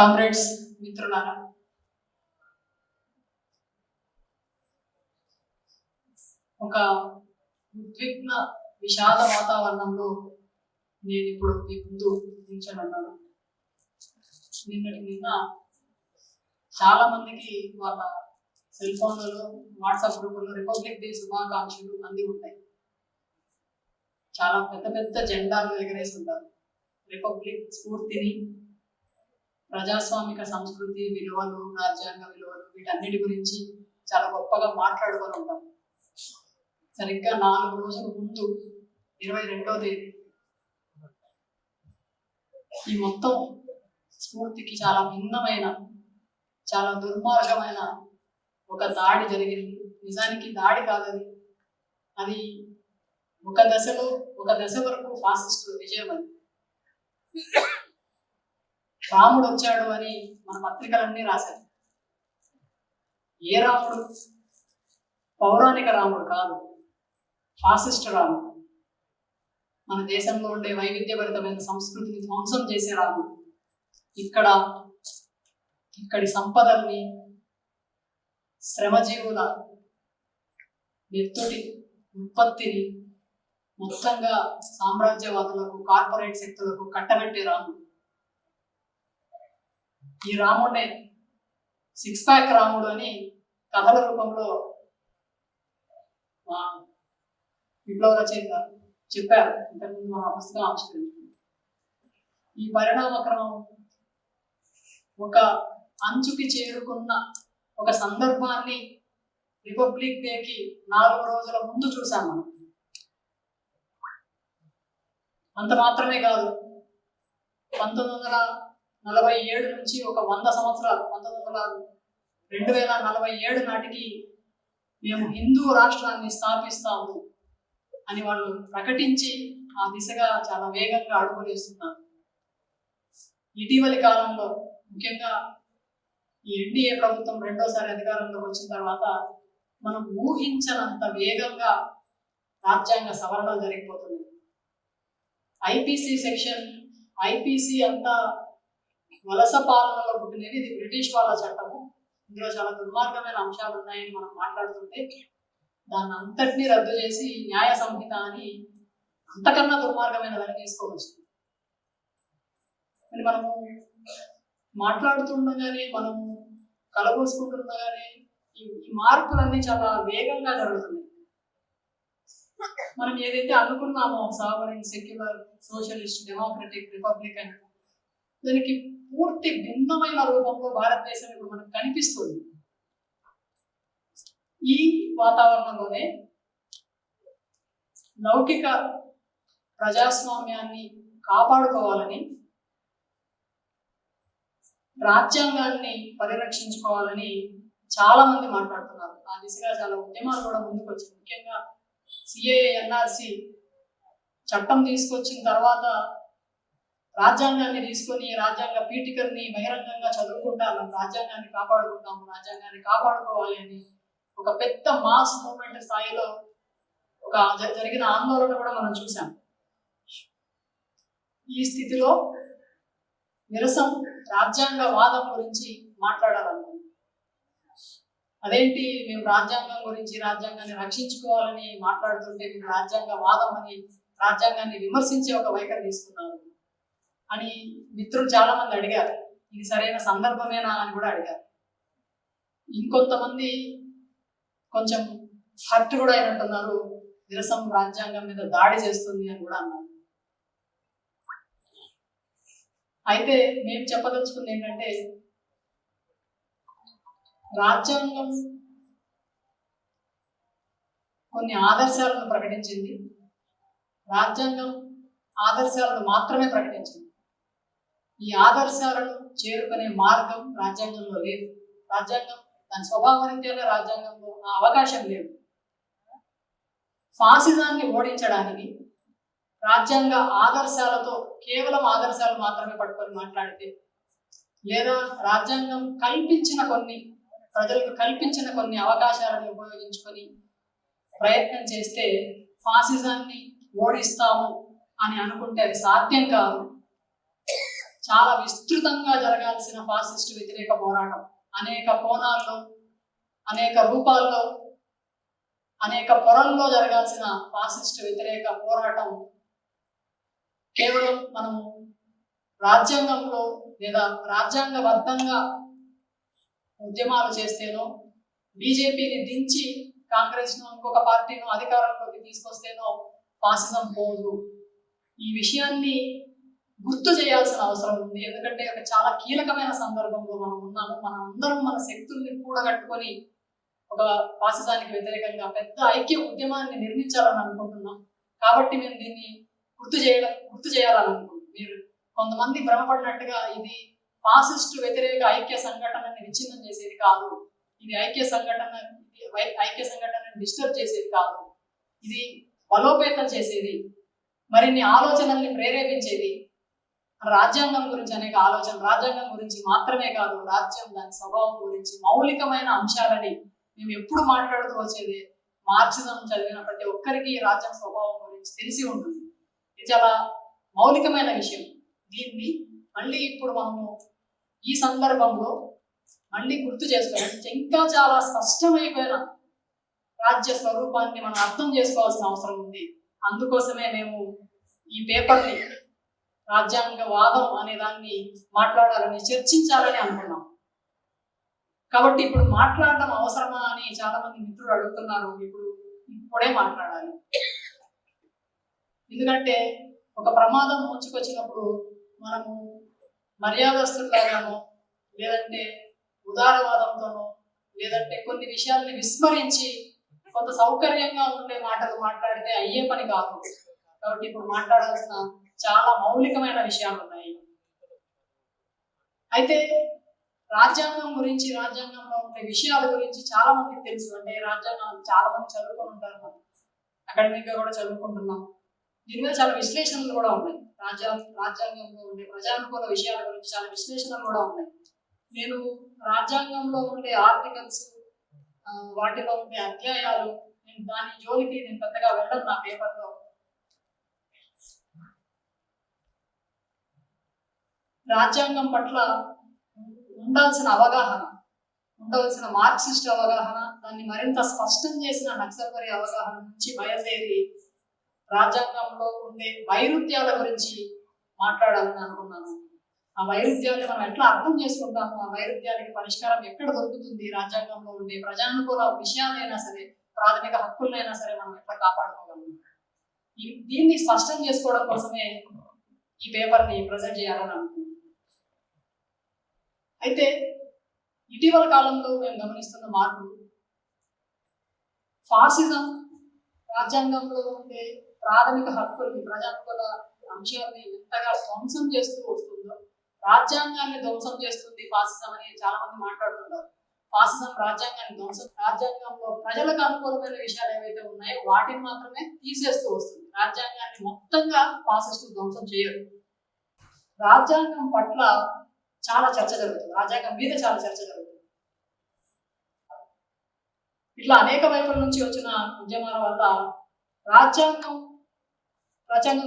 Comrades, మిత్రులారా, ఒక ఉద్విగ్న విషాద వాతావరణంలో నేను ఇప్పుడు మీ ముందు నిల్చొనున్నాను. నిన్న చాలా మందికి వాళ్ళ సెల్ ఫోన్లలో, వాట్సాప్ గ్రూపుల్లో రిపబ్లిక్ డే శుభాకాంక్షలు అంది ఉంటాయి. చాలా పెద్ద పెద్ద జెండాలు ఎగరేసి ఉంటారు. రిపబ్లిక్ స్ఫూర్తిని, ప్రజాస్వామిక సంస్కృతి విలువలు, రాజ్యాంగ విలువలు, వీటన్నిటి గురించి చాలా గొప్పగా మాట్లాడుకొని ఉంటాం. సరిగ్గా 4 రోజుల ముందు 22వ తేదీ ఈ మొత్తం స్ఫూర్తికి చాలా భిన్నమైన, చాలా దుర్మార్గమైన ఒక దాడి జరిగింది. నిజానికి దాడి కాదని, అది ఒక దశ వరకు ఫాసిస్టుల విజయం. అది రాముడు వచ్చాడు అని మన పత్రికలన్నీ రాశారు. ఏ రాముడు? పౌరాణిక రాముడు కాదు, ఫాసిస్ట్ రాముడు. మన దేశంలో ఉండే వైవిధ్యభరితమైన సంస్కృతిని ధ్వంసం చేసే రాముడు. ఇక్కడి సంపదల్ని, శ్రమజీవుల నెత్తుటి ఉత్పత్తిని మొత్తంగా సామ్రాజ్యవాదులకు, కార్పొరేట్ శక్తులకు కట్టబెట్టే రాముడు. ఈ రాముడినే 6 ప్యాక్ రాముడు అని కథల రూపంలో విప్లవ రచయిత చెప్పారు. ఇంతకుముందు మన పుస్తకం ఆవిష్కరించింది. ఈ పరిణామక్రమం ఒక అంచుకి చేరుకున్న ఒక సందర్భాన్ని రిపబ్లిక్ డేకి 4 రోజుల ముందు చూసాం మనం. అంత మాత్రమే కాదు, 1947 నుంచి ఒక 100 సంవత్సరాలు, 2047 నాటికి మేము హిందూ రాష్ట్రాన్ని స్థాపిస్తాము అని వాళ్ళు ప్రకటించి ఆ దిశగా చాలా వేగంగా అడుగులేస్తున్నారు. ఇటీవలి కాలంలో, ముఖ్యంగా ఈ ఎన్డీఏ ప్రభుత్వం రెండోసారి అధికారంలోకి వచ్చిన తర్వాత, మనం ఊహించనంత వేగంగా రాజ్యాంగ సవరణలు జరిగిపోతుంది. ఐపీసీ అంతా వలస పాలనలో పుట్టినది. ఇది బ్రిటిష్ వాళ్ళ చట్టము. ఇందులో చాలా దుర్మార్గమైన అంశాలు ఉన్నాయని మనం మాట్లాడుతుంటే, దాన్ని అంతటినీ రద్దు చేసి న్యాయ సంహిత అని అంతకన్నా దుర్మార్గమైనదని తీసుకోవచ్చు. మనము మాట్లాడుతుండగానే, మనము కలబోసుకుంటుండగానే ఈ మార్పులన్నీ చాలా వేగంగా జరుగుతున్నాయి. మనం ఏదైతే అనుకున్నామో, sovereign, secular, socialist, democratic, republican, దానికి పూర్తి భిన్నమైన రూపంలో భారతదేశం ఇప్పుడు మనకు కనిపిస్తుంది. ఈ వాతావరణంలోనే లౌకిక ప్రజాస్వామ్యాన్ని కాపాడుకోవాలని, రాజ్యాంగాన్ని పరిరక్షించుకోవాలని చాలా మంది మాట్లాడుతున్నారు. ఆ దిశగా చాలా ఉద్యమాలు కూడా ముందుకు వచ్చాయి. ముఖ్యంగా సిఏఏ, ఎన్ఆర్సి చట్టం తీసుకొచ్చిన తర్వాత రాజ్యాంగాన్ని తీసుకొని, రాజ్యాంగ పీఠికల్ని బహిరంగంగా చదువుకుంటాము, రాజ్యాంగాన్ని కాపాడుకోవాలి అని ఒక పెద్ద మాస్ మూవ్మెంట్ స్థాయిలో ఒక జరిగిన ఆందోళన కూడా మనం చూసాం. ఈ స్థితిలో నిరసం రాజ్యాంగ వాదం గురించి మాట్లాడాలనుకుంది. అదేంటి, మేము రాజ్యాంగం గురించి, రాజ్యాంగాన్ని రక్షించుకోవాలని మాట్లాడుతుంటే మీరు రాజ్యాంగ వాదం అని, రాజ్యాంగాన్ని విమర్శించే ఒక వైఖరి తీసుకున్నారు అని మిత్రులు చాలా మంది అడిగారు. ఇది సరైన సందర్భమేనా అని కూడా అడిగారు. ఇంకొంతమంది కొంచెం హర్ట్ కూడా అయినట్టున్నారు. నిరసం రాజ్యాంగం మీద దాడి చేస్తుంది అని కూడా అన్నారు. అయితే మేము చెప్పదలుచుకుంది ఏంటంటే, రాజ్యాంగం కొన్ని ఆదర్శాలను ప్రకటించింది. రాజ్యాంగం ఆదర్శాలను మాత్రమే ప్రకటించింది. ఈ ఆదర్శాలను చేరుకునే మార్గం రాజ్యాంగంలో లేదు. రాజ్యాంగం దాని స్వభావరీత్యానే రాజ్యాంగంలో ఆ అవకాశం లేదు. ఫాసిజాన్ని ఓడించడానికి రాజ్యాంగ ఆదర్శాలతో, కేవలం ఆదర్శాలు మాత్రమే పట్టుకొని మాట్లాడితే, లేదా రాజ్యాంగం ప్రజలకు కల్పించిన కొన్ని అవకాశాలను ఉపయోగించుకొని ప్రయత్నం చేస్తే ఫాసిజాన్ని ఓడిస్తాము అని అనుకుంటే అది సాధ్యం కాదు. చాలా విస్తృతంగా జరగాల్సిన ఫాసిస్ట్ వ్యతిరేక పోరాటం అనేక కోణాల్లో, అనేక రూపాల్లో, అనేక పొరల్లో జరగాల్సిన ఫాసిస్ట్ వ్యతిరేక పోరాటం కేవలం మనము రాజ్యాంగంలో లేదా రాజ్యాంగబద్ధంగా ఉద్యమాలు చేస్తేనో, బీజేపీని దించి కాంగ్రెస్ను ఇంకొక పార్టీను అధికారంలోకి తీసుకొస్తేనో ఫాసిజం పోదు. ఈ విషయాన్ని గుర్తు చేయాల్సిన అవసరం ఉంది. ఎందుకంటే ఒక చాలా కీలకమైన సందర్భంలో మనం ఉన్నాము. మనం అందరం మన శక్తుల్ని కూడగట్టుకొని ఒక ఫాసిజానికి వ్యతిరేకంగా పెద్ద ఐక్య ఉద్యమాన్ని నిర్మించాలని అనుకుంటున్నాం. కాబట్టి మేము దీన్ని గుర్తు చేయాలని అనుకుంటున్నాం. మీరు కొంతమంది భ్రమపడినట్టుగా ఇది ఫాసిస్ట్ వ్యతిరేక ఐక్య సంఘటనని విచ్ఛిన్నం చేసేది కాదు, ఇది ఐక్య సంఘటనని డిస్టర్బ్ చేసేది కాదు, ఇది బలోపేతం చేసేది, మరిన్ని ఆలోచనల్ని ప్రేరేపించేది. రాజ్యాంగం గురించి అనేక ఆలోచన, రాజ్యాంగం గురించి మాత్రమే కాదు, రాజ్యం దాని స్వభావం గురించి మౌలికమైన అంశాలని మేము ఎప్పుడు మాట్లాడుతూ వచ్చేది. మార్క్సిజం చదివిన ప్రతి ఒక్కరికి రాజ్యం స్వభావం గురించి తెలిసి ఉంటుంది. ఇది చాలా మౌలికమైన విషయం. దీన్ని మళ్ళీ ఇప్పుడు మనము ఈ సందర్భంలో మళ్ళీ గుర్తు చేసుకోవాలి. ఇంకా చాలా స్పష్టమైపోయిన రాజ్య స్వరూపాన్ని మనం అర్థం చేసుకోవాల్సిన అవసరం ఉంది. అందుకోసమే మేము ఈ పేపర్ని రాజ్యాంగవాదం అనే దాన్ని మాట్లాడాలని, చర్చించాలని అనుకున్నాం. కాబట్టి ఇప్పుడు మాట్లాడడం అవసరమా అని చాలా మంది మిత్రులు అడుగుతున్నారు. ఇప్పుడే మాట్లాడాలి. ఎందుకంటే ఒక ప్రమాదం ముంచుకొచ్చినప్పుడు మనము మర్యాదస్తులాగానో, లేదంటే ఉదారవాదంతోనో, లేదంటే కొన్ని విషయాల్ని విస్మరించి కొంత సౌకర్యంగా ఉండే మాటలు మాట్లాడితే అయ్యే పని కాదు. కాబట్టి ఇప్పుడు మాట్లాడాల్సిన చాలా మౌలికమైన విషయాలు ఉన్నాయి. అయితే రాజ్యాంగం గురించి, రాజ్యాంగంలో ఉండే విషయాల గురించి చాలా మందికి తెలుసు. అంటే రాజ్యాంగం చాలా మంది చదువుకొని ఉంటారు, అకాడమిక్ గా కూడా చదువుకుంటున్నాం. దీని మీద చాలా విశ్లేషణలు కూడా ఉన్నాయి. రాజ్యాంగంలో ఉండే ప్రజానుకూల విషయాల గురించి చాలా విశ్లేషణలు కూడా ఉన్నాయి. నేను రాజ్యాంగంలో ఉండే ఆర్టికల్స్, వాటిలో ఉండే అధ్యాయాలు, నేను దాని జోలికి నేను పెద్దగా వెళ్ళను నా పేపర్లో. రాజ్యాంగం పట్ల ఉండవలసిన అవగాహన, ఉండవలసిన మార్క్సిస్ట్ అవగాహన, దాన్ని మరింత స్పష్టం చేసిన నక్సల్బరీ అవగాహన నుంచి బయలుదేరి రాజ్యాంగంలో ఉండే వైరుధ్యాల గురించి మాట్లాడాలని అనుకున్నాను. ఆ వైరుధ్యాన్ని మనం ఎట్లా అర్థం చేసుకుంటాము, ఆ వైరుధ్యానికి పరిష్కారం ఎక్కడ దొరుకుతుంది, రాజ్యాంగంలో ఉండే ప్రజానుకూల విషయాలైనా సరే, ప్రాథమిక హక్కులైనా సరే మనం ఎట్లా కాపాడుకోగలము, దీన్ని స్పష్టం చేసుకోవడం కోసమే ఈ పేపర్ని ప్రజెంట్ చేయాలని అనుకుంటున్నాను. అయితే ఇటీవల కాలంలో మేము గమనిస్తున్న మార్పులు, ఫాసిజం రాజ్యాంగంలో ఉండే ప్రాథమిక హక్కుల్ని, ప్రజానుకూల అంశాలని ఎంతగా ధ్వంసం చేస్తూ వస్తుందో, రాజ్యాంగాన్ని ధ్వంసం చేస్తుంది ఫాసిజం అని చాలా మంది మాట్లాడుతున్నారు. ఫాసిజం రాజ్యాంగాన్ని ధ్వంసం, రాజ్యాంగంలో ప్రజలకు అనుకూలమైన విషయాలు ఏవైతే ఉన్నాయో వాటిని మాత్రమే తీసేస్తూ వస్తుంది. రాజ్యాంగాన్ని మొత్తంగా ఫాసిస్టులు ధ్వంసం చేయరు. రాజ్యాంగం పట్ల చాలా చర్చ జరుగుతుంది, రాజ్యాంగం మీద చాలా చర్చ జరుగుతుంది. ఇట్లా అనేక వైపుల నుంచి వచ్చిన ఉద్యమాల వల్ల రాజ్యాంగం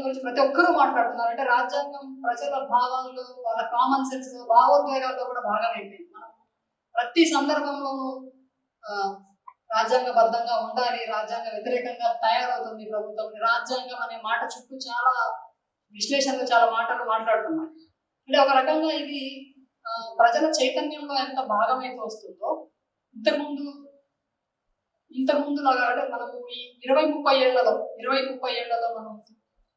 గురించి ప్రతి ఒక్కరూ మాట్లాడుతున్నారు. అంటే రాజ్యాంగం ప్రజల భావాల్లో, వాళ్ళ కామన్ సెన్స్ లో, భావోద్వేగాల్లో కూడా భాగమైపోయింది. మనం ప్రతి సందర్భంలోనూ రాజ్యాంగబద్ధంగా ఉండాలి, రాజ్యాంగ వ్యతిరేకంగా తయారవుతుంది ప్రభుత్వం, రాజ్యాంగం అనే మాట చుట్టూ చాలా విశ్లేషణలు, చాలా మాటలు మాట్లాడుతున్నారు. అంటే ఒక రకంగా ఇది ప్రజల చైతన్యంలో ఎంత భాగమైతే వస్తుందో, ఇంతకుముందు లాగా అంటే మనము ఈ 20-30 ఏళ్లలో మనం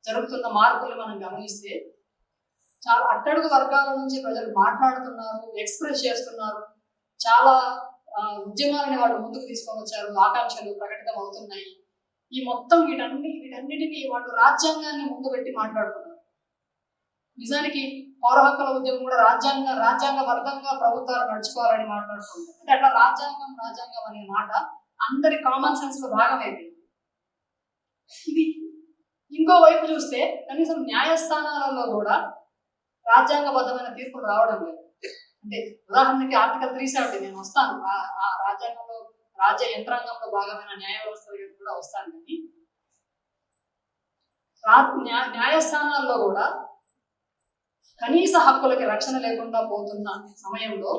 జరుగుతున్న మార్పులు మనం గమనిస్తే చాలా అట్టడుగు వర్గాల నుంచి ప్రజలు మాట్లాడుతున్నారు, ఎక్స్ప్రెస్ చేస్తున్నారు, చాలా ఉద్యమాలని వాళ్ళు ముందుకు తీసుకొని వచ్చారు, ఆకాంక్షలు ప్రకటితం అవుతున్నాయి. ఈ మొత్తం వీటన్నిటినీ వాళ్ళు రాజ్యాంగాన్ని ముందు పెట్టి మాట్లాడుతున్నారు. నిజానికి పౌర హక్కుల ఉద్యమం కూడా రాజ్యాంగబద్ధంగా ప్రభుత్వాలు నడుచుకోవాలని మాట్లాడుతుంది. అంటే అట్లా రాజ్యాంగం అనే మాట అందరి కామన్ సెన్స్ లో భాగమైంది. ఇది ఇంకో వైపు చూస్తే కనీసం న్యాయస్థానాలలో కూడా రాజ్యాంగబద్ధమైన తీర్పులు రావడం లేదు. అంటే ఉదాహరణకి ఆర్టికల్ 370, నేను వస్తాను ఆ రాజ్యాంగంలో, రాజ్య యంత్రాంగంలో భాగమైన న్యాయ వ్యవస్థ కూడా వస్తాను. కానీ న్యాయస్థానాల్లో కూడా కనీస హక్కులకి రక్షణ లేకుండా పోతున్న సమయంలో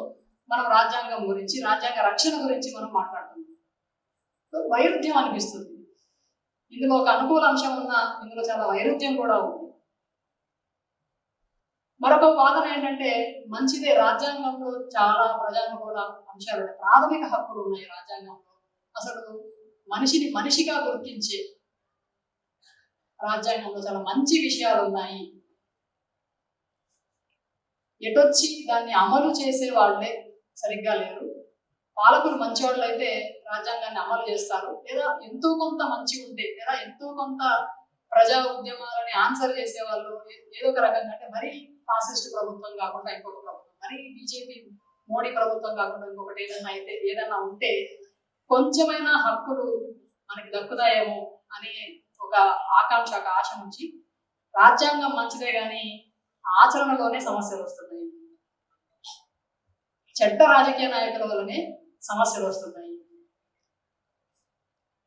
మనం రాజ్యాంగం గురించి, రాజ్యాంగ రక్షణ గురించి మనం మాట్లాడుతున్నాం. వైరుధ్యం అనిపిస్తుంది. ఇందులో ఒక అనుకూల అంశం ఉన్నా ఇందులో చాలా వైరుధ్యం కూడా ఉంది. మరొక వాదన ఏంటంటే, మంచిదే, రాజ్యాంగంలో చాలా ప్రజానుకూల అంశాలు, ప్రాథమిక హక్కులు ఉన్నాయి రాజ్యాంగంలో, అసలు మనిషిని మనిషిగా గుర్తించే రాజ్యాంగంలో చాలా మంచి విషయాలు ఉన్నాయి. ఎటొచ్చి దాన్ని అమలు చేసే వాళ్ళే సరిగ్గా లేరు. పాలకులు మంచి వాళ్ళు అయితే రాజ్యాంగాన్ని అమలు చేస్తారు, లేదా ఎంతో కొంత మంచి ఉంటే, లేదా ఎంతో కొంత ప్రజా ఉద్యమాలని ఆన్సర్ చేసే వాళ్ళు ఏదో ఒక రకంగా, అంటే మరీ ఫాసిస్ట్ ప్రభుత్వం కాకుండా ఇంకొక ప్రభుత్వం, మరీ బీజేపీ మోడీ ప్రభుత్వం కాకుండా ఇంకొకటి ఏదైనా ఉంటే కొంచెమైనా హక్కులు మనకి దక్కుతాయేమో అనే ఒక ఆకాంక్ష, ఒక ఆశ నుంచి రాజ్యాంగం మంచిదే కానీ ఆచరణలోనే సమస్యలు వస్తున్నాయి. చెడ్డ రాజకీయ నాయకుల వల్లనే సమస్యలు వస్తున్నాయి.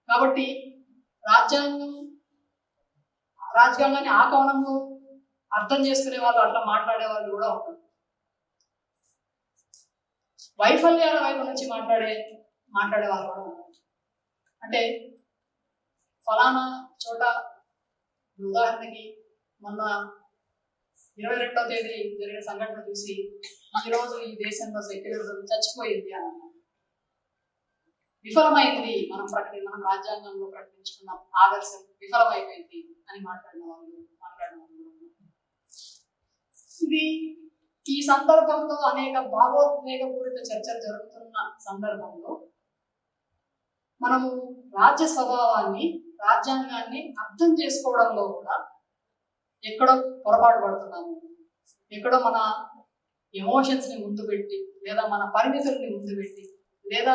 కాబట్టి రాజ్యాంగాన్ని ఆ కోణంలో అర్థం చేసుకునే వాళ్ళు, అట్లా మాట్లాడే వాళ్ళు కూడా ఉంటారు. వైఫల్యాల వైపు నుంచి మాట్లాడే వాళ్ళు కూడా ఉంటారు. అంటే ఫలానా చోట, ఉదాహరణకి మొన్న 22వ తేదీ జరిగిన సంఘటన చూసి ఈరోజు ఈ దేశంలో సెక్యులరిజం చచ్చిపోయింది అని, విఫలమైంది, మనం రాజ్యాంగంలో ప్రకటించుకున్న ఆదర్శం విఫలమైపోయింది అని మాట్లాడిన వాళ్ళు. ఇది ఈ సందర్భంలో అనేక భావోద్వేగపూరిత చర్చలు జరుగుతున్న సందర్భంలో మనము రాజ్య స్వభావాన్ని, రాజ్యాంగాన్ని అర్థం చేసుకోవడంలో కూడా ఎక్కడో పొరపాటు పడుతున్నాము. ఎక్కడో మన ఎమోషన్స్ ని ముందు పెట్టి, లేదా మన పరిమితుల్ని ముందు పెట్టి, లేదా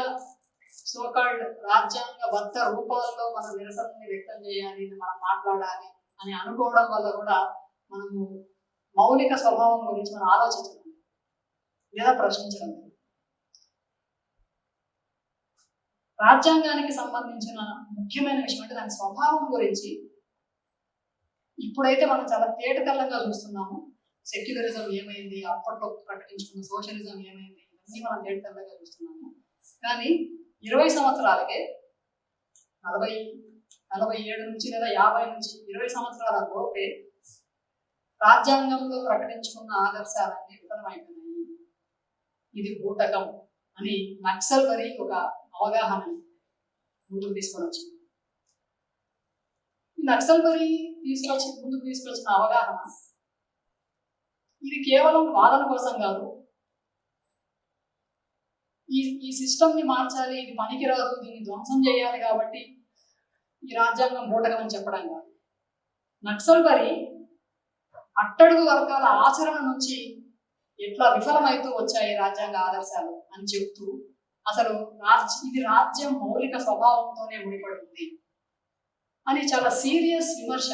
సోకాల్డ్ రాజ్యాంగబద్ధ రూపాల్లో మన నిరసనని వ్యక్తం చేయాలి, మనం మాట్లాడాలి అని అనుకోవడం వల్ల కూడా మనము మౌలిక స్వభావం గురించి మనం ఆలోచించడం లేదా ప్రశ్నించడం. రాజ్యాంగానికి సంబంధించిన ముఖ్యమైన విషయం అంటే దాని స్వభావం గురించి ఇప్పుడైతే మనం చాలా తేటతెల్లంగా చూస్తున్నాము. సెక్యులరిజం ఏమైంది, అప్పట్లో ప్రకటించుకున్న సోషలిజం ఏమైంది, ఇవన్నీ మనం తేటతెల్లంగా చూస్తున్నాము. కానీ 20 సంవత్సరాలకే 47 నుంచి లేదా 50 నుంచి 20 సంవత్సరాల లోపే రాజ్యాంగంలో ప్రకటించుకున్న ఆదర్శాలన్నీ విఫలమైపోయినాయి. ఇది బూటకం అని నక్సల్బరీ ఒక అవగాహన ముందుకు తీసుకొని వచ్చింది. ఈ నక్సల్బరీ ముందుకు తీసుకొచ్చిన అవగాహన ఇది కేవలం వాదన కోసం కాదు, ఈ సిస్టమ్ ని మార్చాలి, ఇది పనికిరాదు, దీన్ని ధ్వంసం చేయాలి కాబట్టి ఈ రాజ్యాంగం బూటకం అని చెప్పడం కాదు. నక్సల్బరీ అట్టడుగు వర్గాల ఆచరణ నుంచి ఎట్లా విఫలమైతూ వచ్చాయి రాజ్యాంగ ఆదర్శాలు అని చెప్తూ, అసలు ఇది రాజ్యం మౌలిక స్వభావంతోనే ముడిపడింది అని చాలా సీరియస్ విమర్శ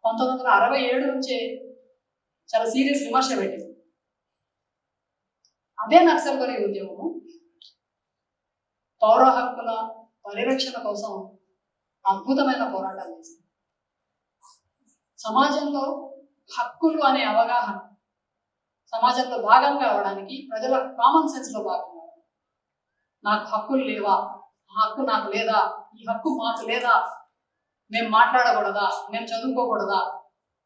1967 నుంచే చాలా సీరియస్ విమర్శ పెట్టింది. అదే నక్సల్బరీ ఉద్యమము పౌర హక్కుల పరిరక్షణ కోసం అద్భుతమైన పోరాటాలు చేసింది. సమాజంలో హక్కులు అనే అవగాహన సమాజంలో భాగంగా అవడానికి, ప్రజల కామన్ సెన్స్ లో భాగంగా, నాకు హక్కులు లేవా, ఆ హక్కు నాకు లేదా, ఈ హక్కు మాకు లేదా, మేము మాట్లాడకూడదా, మేము చదువుకోకూడదా,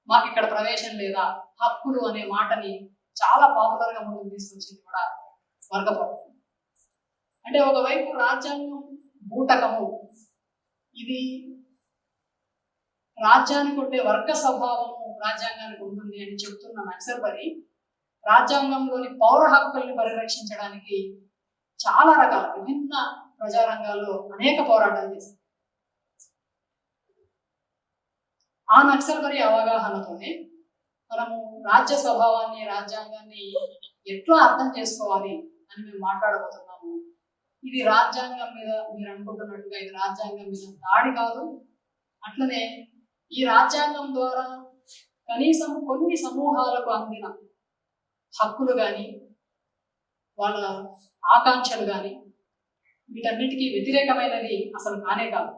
మాకు ఇక్కడ ప్రవేశం లేదా, హక్కులు అనే మాటని చాలా పాపులర్ గా ముందుకు తీసుకొచ్చింది కూడా వర్గపోరాటం. అంటే ఒకవైపు రాజ్యాంగం బూటకము, ఇది రాజ్యానికి ఉండే వర్గ స్వభావము రాజ్యాంగానికి ఉంటుంది అని చెప్తున్న నక్సల్బరీ రాజ్యాంగంలోని పౌర హక్కుల్ని పరిరక్షించడానికి చాలా రకాల విభిన్న ప్రజారంగాల్లో అనేక పోరాటాలు చేశారు. ఆ నక్సల్బరీ అవగాహనతోనే మనము రాజ్య స్వభావాన్ని, రాజ్యాంగాన్ని ఎట్లా అర్థం చేసుకోవాలి అని మేము మాట్లాడబోతున్నాము. ఇది రాజ్యాంగం మీద మీరు అనుకుంటున్నట్టుగా ఇది రాజ్యాంగం మీద దాడి కాదు. అట్లనే ఈ రాజ్యాంగం ద్వారా కనీసం కొన్ని సమూహాలకు అందిన హక్కులు కానీ, వాళ్ళ ఆకాంక్షలు కానీ, వీటన్నిటికీ వ్యతిరేకమైనది అసలు కానే కాదు.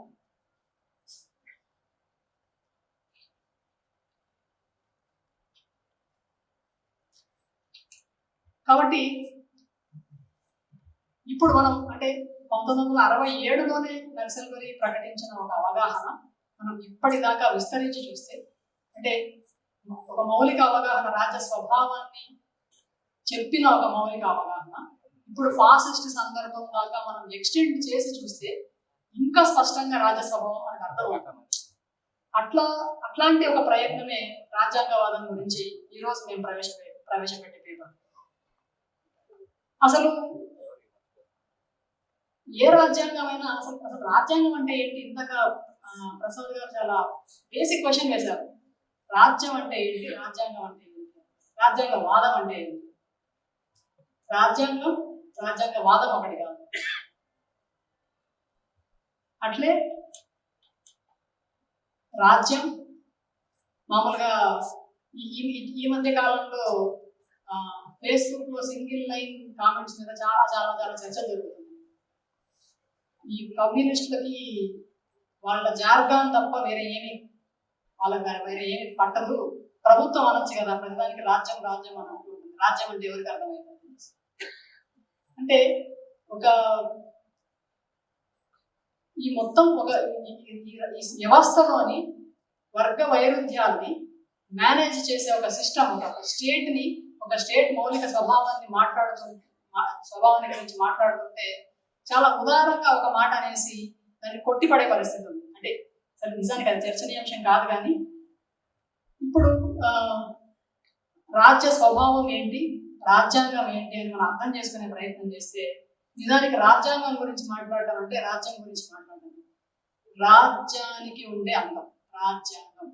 కాబట్టి ఇప్పుడు మనం అంటే 1967లోనే నక్సల్బరీ ప్రకటించిన ఒక అవగాహన మనం ఇప్పటిదాకా విస్తరించి చూస్తే అంటే ఒక మౌలిక అవగాహన రాజ్య స్వభావాన్ని చెప్పిన ఒక మౌలిక అవగాహన ఇప్పుడు ఫాసిస్ట్ సందర్భం దాకా మనం ఎక్స్టెండ్ చేసి చూస్తే ఇంకా స్పష్టంగా రాజ్య స్వభావం మనకు అర్థమవుతాం. అట్లాంటి ఒక ప్రయత్నమే రాజ్యాంగవాదం గురించి ఈరోజు మేము ప్రవేశపెట్టే పేపర్. అసలు ఏ రాజ్యాంగమైనా అసలు రాజ్యాంగం అంటే ఏంటి? ఇంతక ప్రసాద్ గారు చాలా బేసిక్ క్వశ్చన్ వేశారు. రాజ్యం అంటే ఏంటి, రాజ్యాంగం అంటే ఏంటి, రాజ్యాంగవాదం అంటే ఏంటి? రాజ్యాంగవాదం ఒకటి కాదు. అట్లే రాజ్యం మామూలుగా ఈ మధ్య కాలంలో ఫేస్బుక్ లో సింగిల్ లైన్ కామెంట్స్ మీద చాలా చాలా చాలా చర్చ జరుగుతుంది. ఈ కమ్యూనిస్టులకి వాళ్ళ జార్గాన్ తప్ప వేరే ఏమి పట్టదు. ప్రభుత్వం అనొచ్చు కదా, ప్రతిదానికి రాజ్యం రాజ్యం అని అంటుంది. రాజ్యం అంటే ఎవరికి అర్థమైంది అంటే ఒక ఈ మొత్తం ఒక వ్యవస్థలోని వర్గ వైరుధ్యాన్ని మేనేజ్ చేసే ఒక సిస్టమ్, ఒక స్టేట్ మౌలిక స్వభావాన్ని స్వభావాన్ని గురించి మాట్లాడుతుంటే చాలా ఉదారంగా ఒక మాట అనేసి దాన్ని కొట్టిపడే పరిస్థితి ఉంది. అంటే సరే నిజానికి అది చర్చనీయాంశం కాదు, కానీ ఇప్పుడు రాజ్య స్వభావం ఏంటి, రాజ్యాంగం ఏంటి అని మనం అర్థం చేసుకునే ప్రయత్నం చేస్తే నిజానికి రాజ్యాంగం గురించి మాట్లాడటం అంటే రాజ్యం గురించి మాట్లాడటం. రాజ్యానికి ఉండే అందం రాజ్యాంగం.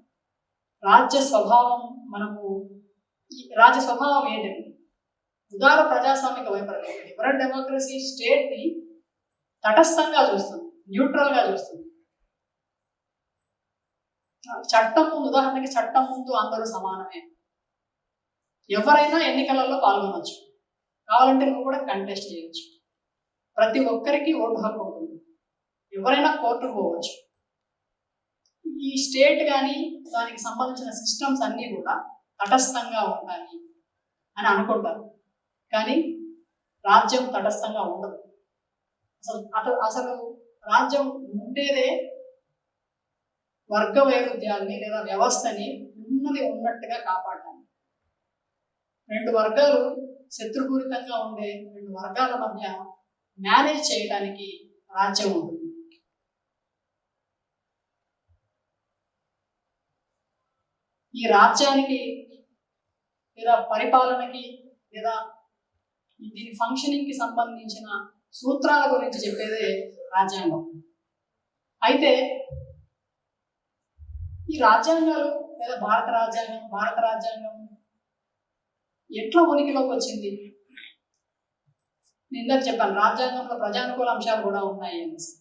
రాజ్య స్వభావం రాజ్య స్వభావం ఏంటండి? ఉదార ప్రజాస్వామిక వైపరీత్యం. లిబరల్ డెమోక్రసీ స్టేట్ ని తటస్థంగా చూస్తుంది, న్యూట్రల్ గా చూస్తుంది. ఉదాహరణకి చట్టం ముందు అందరూ సమానమే, ఎవరైనా ఎన్నికలలో పాల్గొనవచ్చు, కావాలంటే నువ్వు కూడా కంటెస్ట్ చేయొచ్చు, ప్రతి ఒక్కరికి ఓటు హక్కు ఉంటుంది, ఎవరైనా కోర్టుకు పోవచ్చు. ఈ స్టేట్ కానీ దానికి సంబంధించిన సిస్టమ్స్ అన్నీ కూడా తటస్థంగా ఉంటాయి అని అనుకుంటారు. కానీ రాజ్యం తటస్థంగా ఉండదు. అసలు రాజ్యం ఉండేదే వర్గ వైరుధ్యాన్ని లేదా వ్యవస్థని ఉన్నట్టుగా కాపాడాలి. రెండు వర్గాలు శత్రుపూరితంగా ఉండే రెండు వర్గాల మధ్య మేనేజ్ చేయడానికి రాజ్యం ఉంటుంది. ఈ రాజ్యానికి లేదా పరిపాలనకి లేదా దీని ఫంక్షనింగ్ కి సంబంధించిన సూత్రాల గురించి చెప్పేదే రాజ్యాంగం. అయితే ఈ రాజ్యాంగాలు లేదా భారత రాజ్యాంగం ఎట్లా ఉనికిలోకి వచ్చింది? నేను ఇందాక చెప్పాను, రాజ్యాంగంలో ప్రజానుకూల అంశాలు కూడా ఉన్నాయి అనేసి.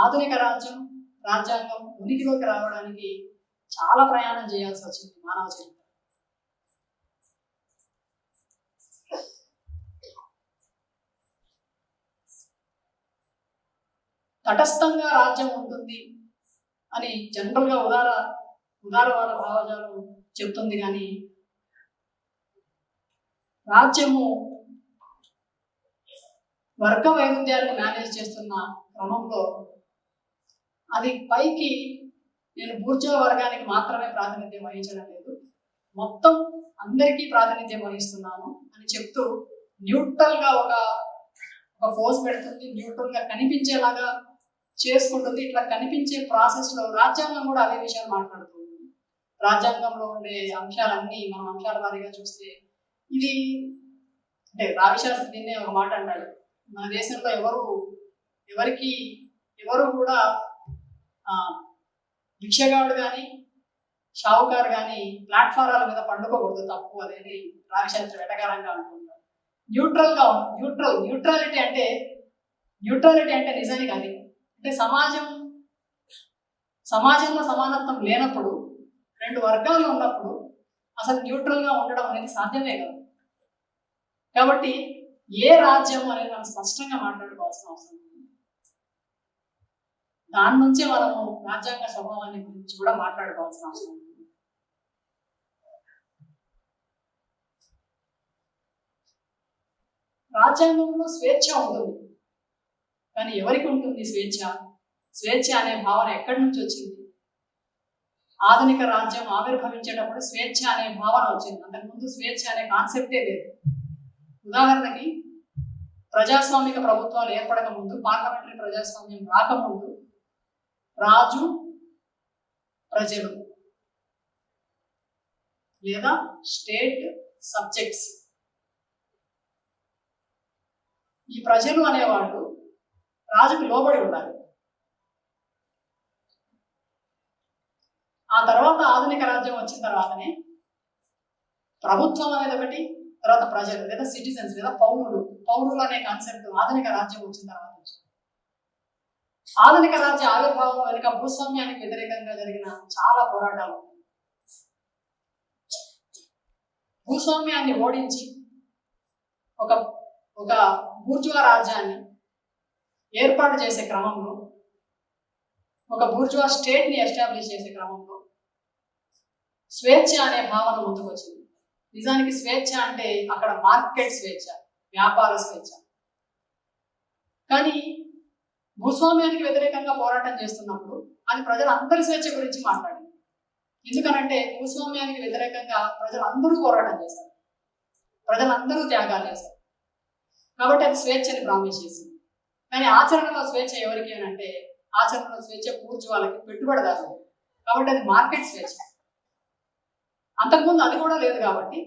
ఆధునిక రాజ్యాంగం ఉనికిలోకి రావడానికి చాలా ప్రయాణం చేయాల్సి వచ్చింది మానవ చరిత్ర. తటస్థంగా రాజ్యం ఉంటుంది అని జనరల్ గా ఉదారవాద భావజాలం చెప్తుంది, కానీ రాజ్యము వర్గ వైరుధ్యాన్ని మేనేజ్ చేస్తున్న క్రమంలో అది పైకి నేను బూర్జువా వర్గానికి మాత్రమే ప్రాతినిధ్యం వహించడం లేదు, మొత్తం అందరికీ ప్రాతినిధ్యం వహిస్తున్నాను అని చెప్తూ న్యూట్రల్ గా ఒక ఫోర్స్ పెడుతుంది, న్యూట్రల్ గా కనిపించేలాగా చేసుకుంటుంది. ఇట్లా కనిపించే ప్రాసెస్ లో రాజ్యాంగం కూడా అదే విషయాలు మాట్లాడుతుంది. రాజ్యాంగంలో ఉండే అంశాలన్నీ మనం అంశాల వారీగా చూస్తే ఇది అంటే రావిశాస్త్రి దీన్నే ఒక మాట అంటాడు, మన దేశంలో ఎవరు కూడా భిక్షగాడు కానీ షావుకారు కానీ ప్లాట్ఫారాల మీద పండుకోకూడదు, తప్పు అనేది రావిశాస్త్రి వెటకారంగా అనుకుంటారు. న్యూట్రాలిటీ అంటే నిజానికి అది అంటే సమాజంలో సమానత్వం లేనప్పుడు, రెండు వర్గాలు ఉన్నప్పుడు అసలు న్యూట్రల్ గా ఉండడం అనేది సాధ్యమే కాదు. కాబట్టి ఏ రాజ్యం అనేది మనం స్పష్టంగా మాట్లాడుకోవాల్సిన అవసరం ఉంది. దాని నుంచే మనము రాజ్యాంగ స్వభావాన్ని గురించి కూడా మాట్లాడుకోవాల్సిన అవసరం ఉంది. రాజ్యాంగంలో స్వేచ్ఛ ఉంటుంది, కానీ ఎవరికి ఉంటుంది స్వేచ్ఛ? స్వేచ్ఛ అనే భావన ఎక్కడి నుంచి వచ్చింది? ఆధునిక రాజ్యం ఆవిర్భవించేటప్పుడు స్వేచ్ఛ అనే భావన వచ్చింది. అంతకుముందు స్వేచ్ఛ అనే కాన్సెప్టే లేదు. ఉదాహరణకి ప్రజాస్వామిక ప్రభుత్వాలు ఏర్పడక ముందు, పార్లమెంటరీ ప్రజాస్వామ్యం రాకముందు రాజు ప్రజలు లేదా స్టేట్ సబ్జెక్ట్స్, ఈ ప్రజలు అనేవాళ్ళు రాజుకు లోబడి ఉండాలి. ఆ తర్వాత ఆధునిక రాజ్యం వచ్చిన తర్వాతనే ప్రభుత్వం అనేది ఒకటి, తర్వాత ప్రజలు లేదా సిటిజన్స్ లేదా పౌరులు అనే కాన్సెప్ట్ ఆధునిక రాజ్యం వచ్చిన తర్వాత వచ్చింది. ఆధునిక రాజ్య ఆవిర్భావం వెనుక భూస్వామ్యానికి వ్యతిరేకంగా జరిగిన చాలా పోరాటాలు. భూస్వామ్యాన్ని ఓడించి ఒక ఒక బూర్జువా రాజ్యాన్ని ఏర్పాటు చేసే క్రమంలో, ఒక బూర్జువా స్టేట్ని ఎస్టాబ్లిష్ చేసే క్రమంలో స్వేచ్ఛ అనే భావన ముందుకు వచ్చింది. నిజానికి స్వేచ్ఛ అంటే అక్కడ మార్కెట్ స్వేచ్ఛ, వ్యాపార స్వేచ్ఛ. కానీ భూస్వామ్యానికి వ్యతిరేకంగా పోరాటం చేస్తున్నప్పుడు అది ప్రజలందరి స్వేచ్ఛ గురించి మాట్లాడింది. ఎందుకనంటే భూస్వామ్యానికి వ్యతిరేకంగా ప్రజలందరూ పోరాటం చేశారు, ప్రజలందరూ త్యాగాలు చేశారు, కాబట్టి అది స్వేచ్ఛని ప్రామిస్ చేసింది. కానీ ఆచరణలో స్వేచ్ఛ ఎవరికి అని అంటే, ఆచరణలో స్వేచ్ఛ బూర్జువాలకి, పెట్టుబడిదారులు. కాబట్టి అది మార్కెట్ స్వేచ్ఛ. అంతకుముందు అది కూడా లేదు. కాబట్టి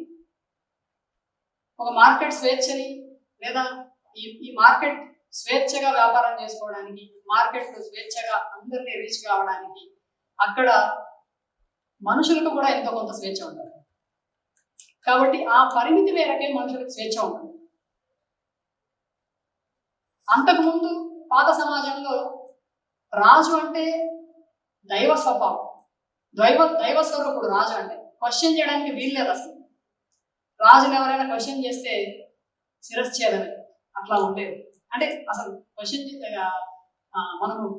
ఒక మార్కెట్ స్వేచ్ఛని లేదా ఈ మార్కెట్ స్వేచ్ఛగా వ్యాపారం చేసుకోవడానికి, మార్కెట్ స్వేచ్ఛగా అందరినీ రీచ్ కావడానికి అక్కడ మనుషులకు కూడా ఎంతో కొంత స్వేచ్ఛ ఉంటుంది. కాబట్టి ఆ పరిమితి మేరకే మనుషులకు స్వేచ్ఛ ఉంటుంది. అంతకుముందు పాత సమాజంలో రాజు అంటే దైవ స్వభావం, దైవ స్వరూపుడు రాజు అంటే. క్వశ్చన్ చేయడానికి వీల్లేదు అసలు. రాజుని ఎవరైనా క్వశ్చన్ చేస్తే శిరశ్చేదని అట్లా ఉండేది. అంటే అసలు క్వశ్చన్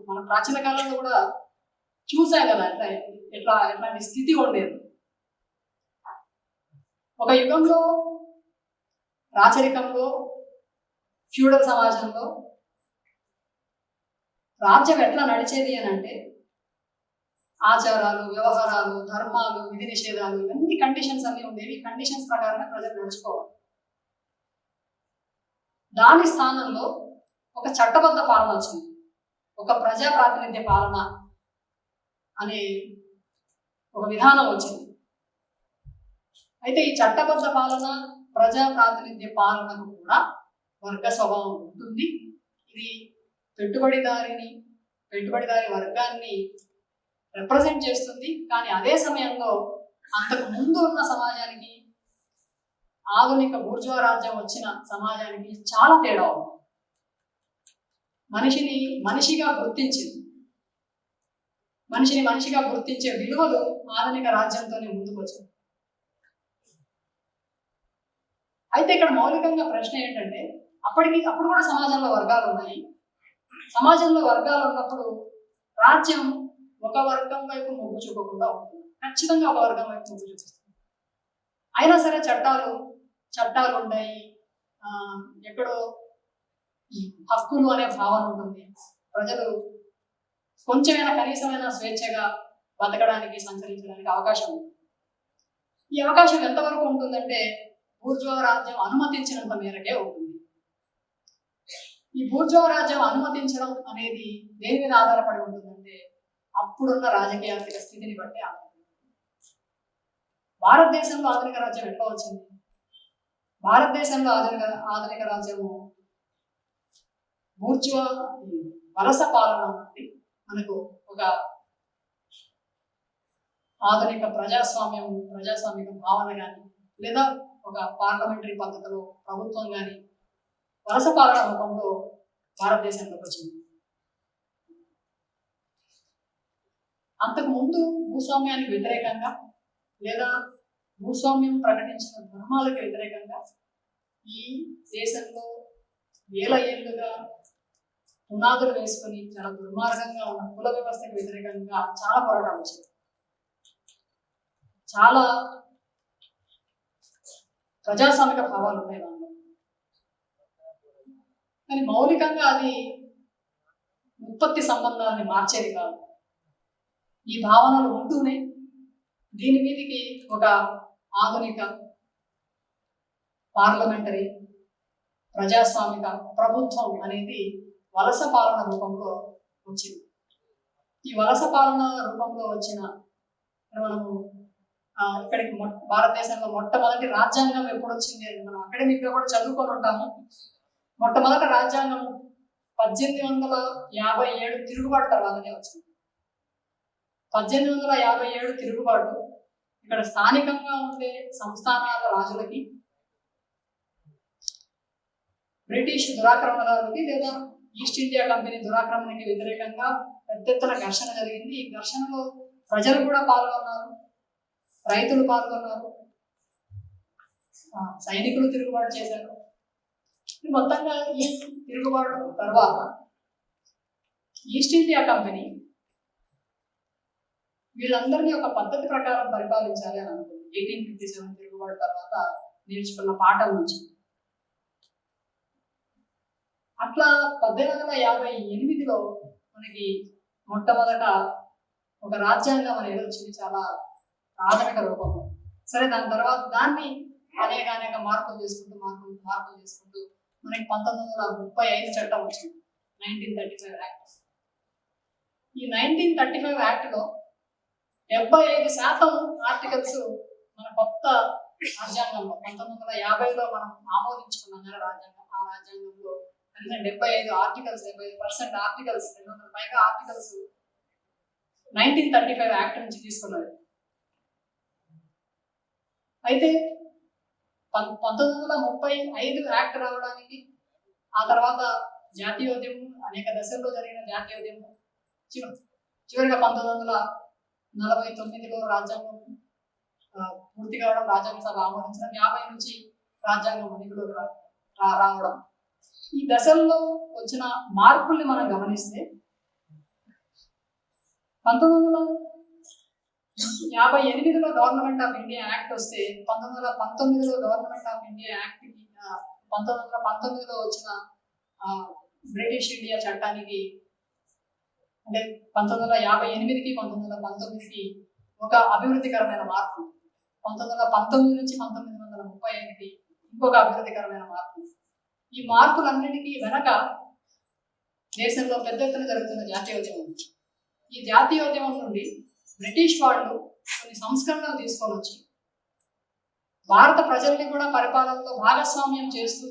మన ప్రాచీన కాలంలో కూడా చూసాం కదా ఎట్లాంటి స్థితి ఉండేది. ఒక యుగంలో రాచరికంలో, ఫ్యూడల్ సమాజంలో రాజ్యం ఎట్లా నడిచేది అని అంటే, ఆచారాలు, వ్యవహారాలు, ధర్మాలు, విధి నిషేధాలు, ఇవన్నీ కండిషన్స్ అన్నీ ఉండేవి. కండిషన్స్ ప్రకారంగా ప్రజలు నడుచుకోవాలి. దాని స్థానంలో ఒక చట్టబద్ధ పాలన వచ్చింది, ఒక ప్రజా ప్రాతినిధ్య పాలన అనే ఒక విధానం వచ్చింది. అయితే ఈ చట్టబద్ధ పాలన, ప్రజా ప్రాతినిధ్య పాలనకు కూడా వర్గ స్వభావం ఉంటుంది. ఇది పెట్టుబడిదారి వర్గాన్ని రిప్రజెంట్ చేస్తుంది. కానీ అదే సమయంలో అంతకు ముందు ఉన్న సమాజానికి, ఆధునిక బూర్జువా రాజ్యం వచ్చిన సమాజానికి చాలా తేడా ఉంది. మనిషిని మనిషిగా గుర్తించే విలువలు ఆధునిక రాజ్యంతోనే ముందుకు వచ్చాయి. అయితే ఇక్కడ మౌలికంగా ప్రశ్న ఏంటంటే, అప్పుడు కూడా సమాజంలో వర్గాలు ఉన్నాయి. సమాజంలో వర్గాలు ఉన్నప్పుడు రాజ్యం ఒక వర్గం వైపు మొగ్గు చూపకుండా ఉంటుంది. ఖచ్చితంగా ఒక వర్గం వైపు మొగ్గు చూపిస్తుంది. అయినా సరే చట్టాలు ఉంటాయి, ఎక్కడో హక్కులు అనే భావన ఉంటుంది. ప్రజలు కొంచెమైనా కనీసమైన స్వేచ్ఛగా బతకడానికి, సంచరించడానికి అవకాశం ఉంది. ఈ అవకాశం ఎంతవరకు ఉంటుందంటే బూర్జువా రాజ్యం అనుమతించినంత మేరకే ఉంటుంది. ఈ బూర్జువా రాజ్యం అనుమతించడం అనేది దేని మీద ఆధారపడి ఉంటుందంటే అప్పుడున్న రాజకీయ ఆర్థిక స్థితిని బట్టి ఆధారపడి ఉంటుంది. భారతదేశంలో ఆధునిక రాజ్యం ఎట్లా వచ్చింది? భారతదేశంలో ఆధునిక రాజ్యము బూర్జువా వలస పాలన నుండి మనకు ఒక ఆధునిక ప్రజాస్వామిక భావన కానీ, లేదా ఒక పార్లమెంటరీ పద్ధతిలో ప్రభుత్వం కానీ వలస పాలన రూపంలో భారతదేశంలోకి వచ్చింది. అంతకు ముందు భూస్వామ్యానికి వ్యతిరేకంగా లేదా భూస్వామ్యం ప్రకటించిన ధర్మాలకు వ్యతిరేకంగా ఈ దేశంలో వేల ఏళ్లుగా పునాదులు వేసుకొని చాలా దుర్మార్గంగా ఉన్న కుల వ్యవస్థకు వ్యతిరేకంగా చాలా పోరాటాలు వచ్చాయి. చాలా ప్రజాస్వామిక భావాలు ఉన్నాయి దానిలో. కానీ మౌలికంగా అది ఉత్పత్తి సంబంధాన్ని మార్చేది కాదు. ఈ భావనలు ఉంటూనే దీని మీదకి ఒక ఆధునిక పార్లమెంటరీ ప్రజాస్వామిక ప్రభుత్వం అనేది వలస పాలన రూపంలో వచ్చింది. ఈ వలస పాలన రూపంలో వచ్చిన మనము ఇక్కడికి భారతదేశంలో మొట్టమొదటి రాజ్యాంగం ఎప్పుడు వచ్చింది అని మనం అకాడమిక్గా కూడా చదువుకొని ఉంటాము. మొట్టమొదటి రాజ్యాంగం 1857 తిరుగుబాటు తర్వాతనే వచ్చింది. 1857 తిరుగుబాటు ఇక్కడ స్థానికంగా ఉండే సంస్థానాల రాజులకి, బ్రిటిష్ దురాక్రమణదారులకి లేదా ఈస్ట్ ఇండియా కంపెనీ దురాక్రమణకి వ్యతిరేకంగా పెద్ద ఎత్తున ఘర్షణ జరిగింది. ఈ ఘర్షణలో ప్రజలు కూడా పాల్గొన్నారు, రైతులు పాల్గొన్నారు, సైనికులు తిరుగుబాటు చేశారు. మొత్తంగా ఈ తిరుగుబాటు తర్వాత ఈస్ట్ ఇండియా కంపెనీ వీళ్ళందరినీ ఒక పద్ధతి ప్రకారం పరిపాలించాలి అని అనుకుంది. 1857 తిరుగుబాటు తర్వాత నేర్చుకున్న పాఠం నుంచి. అట్లా 1858లో మనకి మొట్టమొదట ఒక రాజ్యాంగం అనేది వచ్చింది, చాలా ప్రాథమిక రూపంలో. సరే, దాని తర్వాత దాన్ని అనేక మార్పులు చేసుకుంటూ మనకి 1935 చట్టం వచ్చింది, 1935 యాక్ట్. ఈ 1935 యాక్ట్లో 75% ఆర్టికల్స్ మన కొత్త రాజ్యాంగంలో 1950లో మనం ఆమోదించుకున్నాం కదా రాజ్యాంగం. ఆ రాజ్యాంగంలో 75 ఆర్టికల్స్, 75% ఆర్టికల్స్, 200 పైగా ఆర్టికల్స్ 1935 యాక్ట్ నుంచి తీసుకున్నది. అయితే 1935 యాక్ట్ రావడానికి, ఆ తర్వాత జాతీయోద్యమం, అనేక దశల్లో జరిగిన జాతీయోద్యమం, చివరిగా 1949లో రాజ్యాంగం పూర్తి కావడం, రాజ్యాంగ సభ ఆమోదించడం, 50 నుంచి రాజ్యాంగం ఉనికిలోకి రావడం. ఈ దశల్లో వచ్చిన మార్పుల్ని మనం గమనిస్తే 1958లో గవర్నమెంట్ ఆఫ్ ఇండియా యాక్ట్ వస్తే 1919లో గవర్నమెంట్ ఆఫ్ ఇండియా యాక్ట్ 1919లో వచ్చిన బ్రిటిష్ ఇండియా చట్టానికి, అంటే 1958కి 1919కి ఒక అభివృద్ధికరమైన మార్పు, 1919 నుంచి 1935కి ఇంకొక అభివృద్ధికరమైన మార్పు. ఈ మార్పులన్నిటికీ వెనక దేశంలో పెద్ద ఎత్తున జరుగుతున్న జాతీయోద్యమం. ఈ జాతీయోద్యమం నుండి బ్రిటిష్ వాళ్ళు కొన్ని సంస్కరణలు తీసుకొని వచ్చి భారత ప్రజల్ని కూడా పరిపాలనలో భాగస్వామ్యం చేస్తూ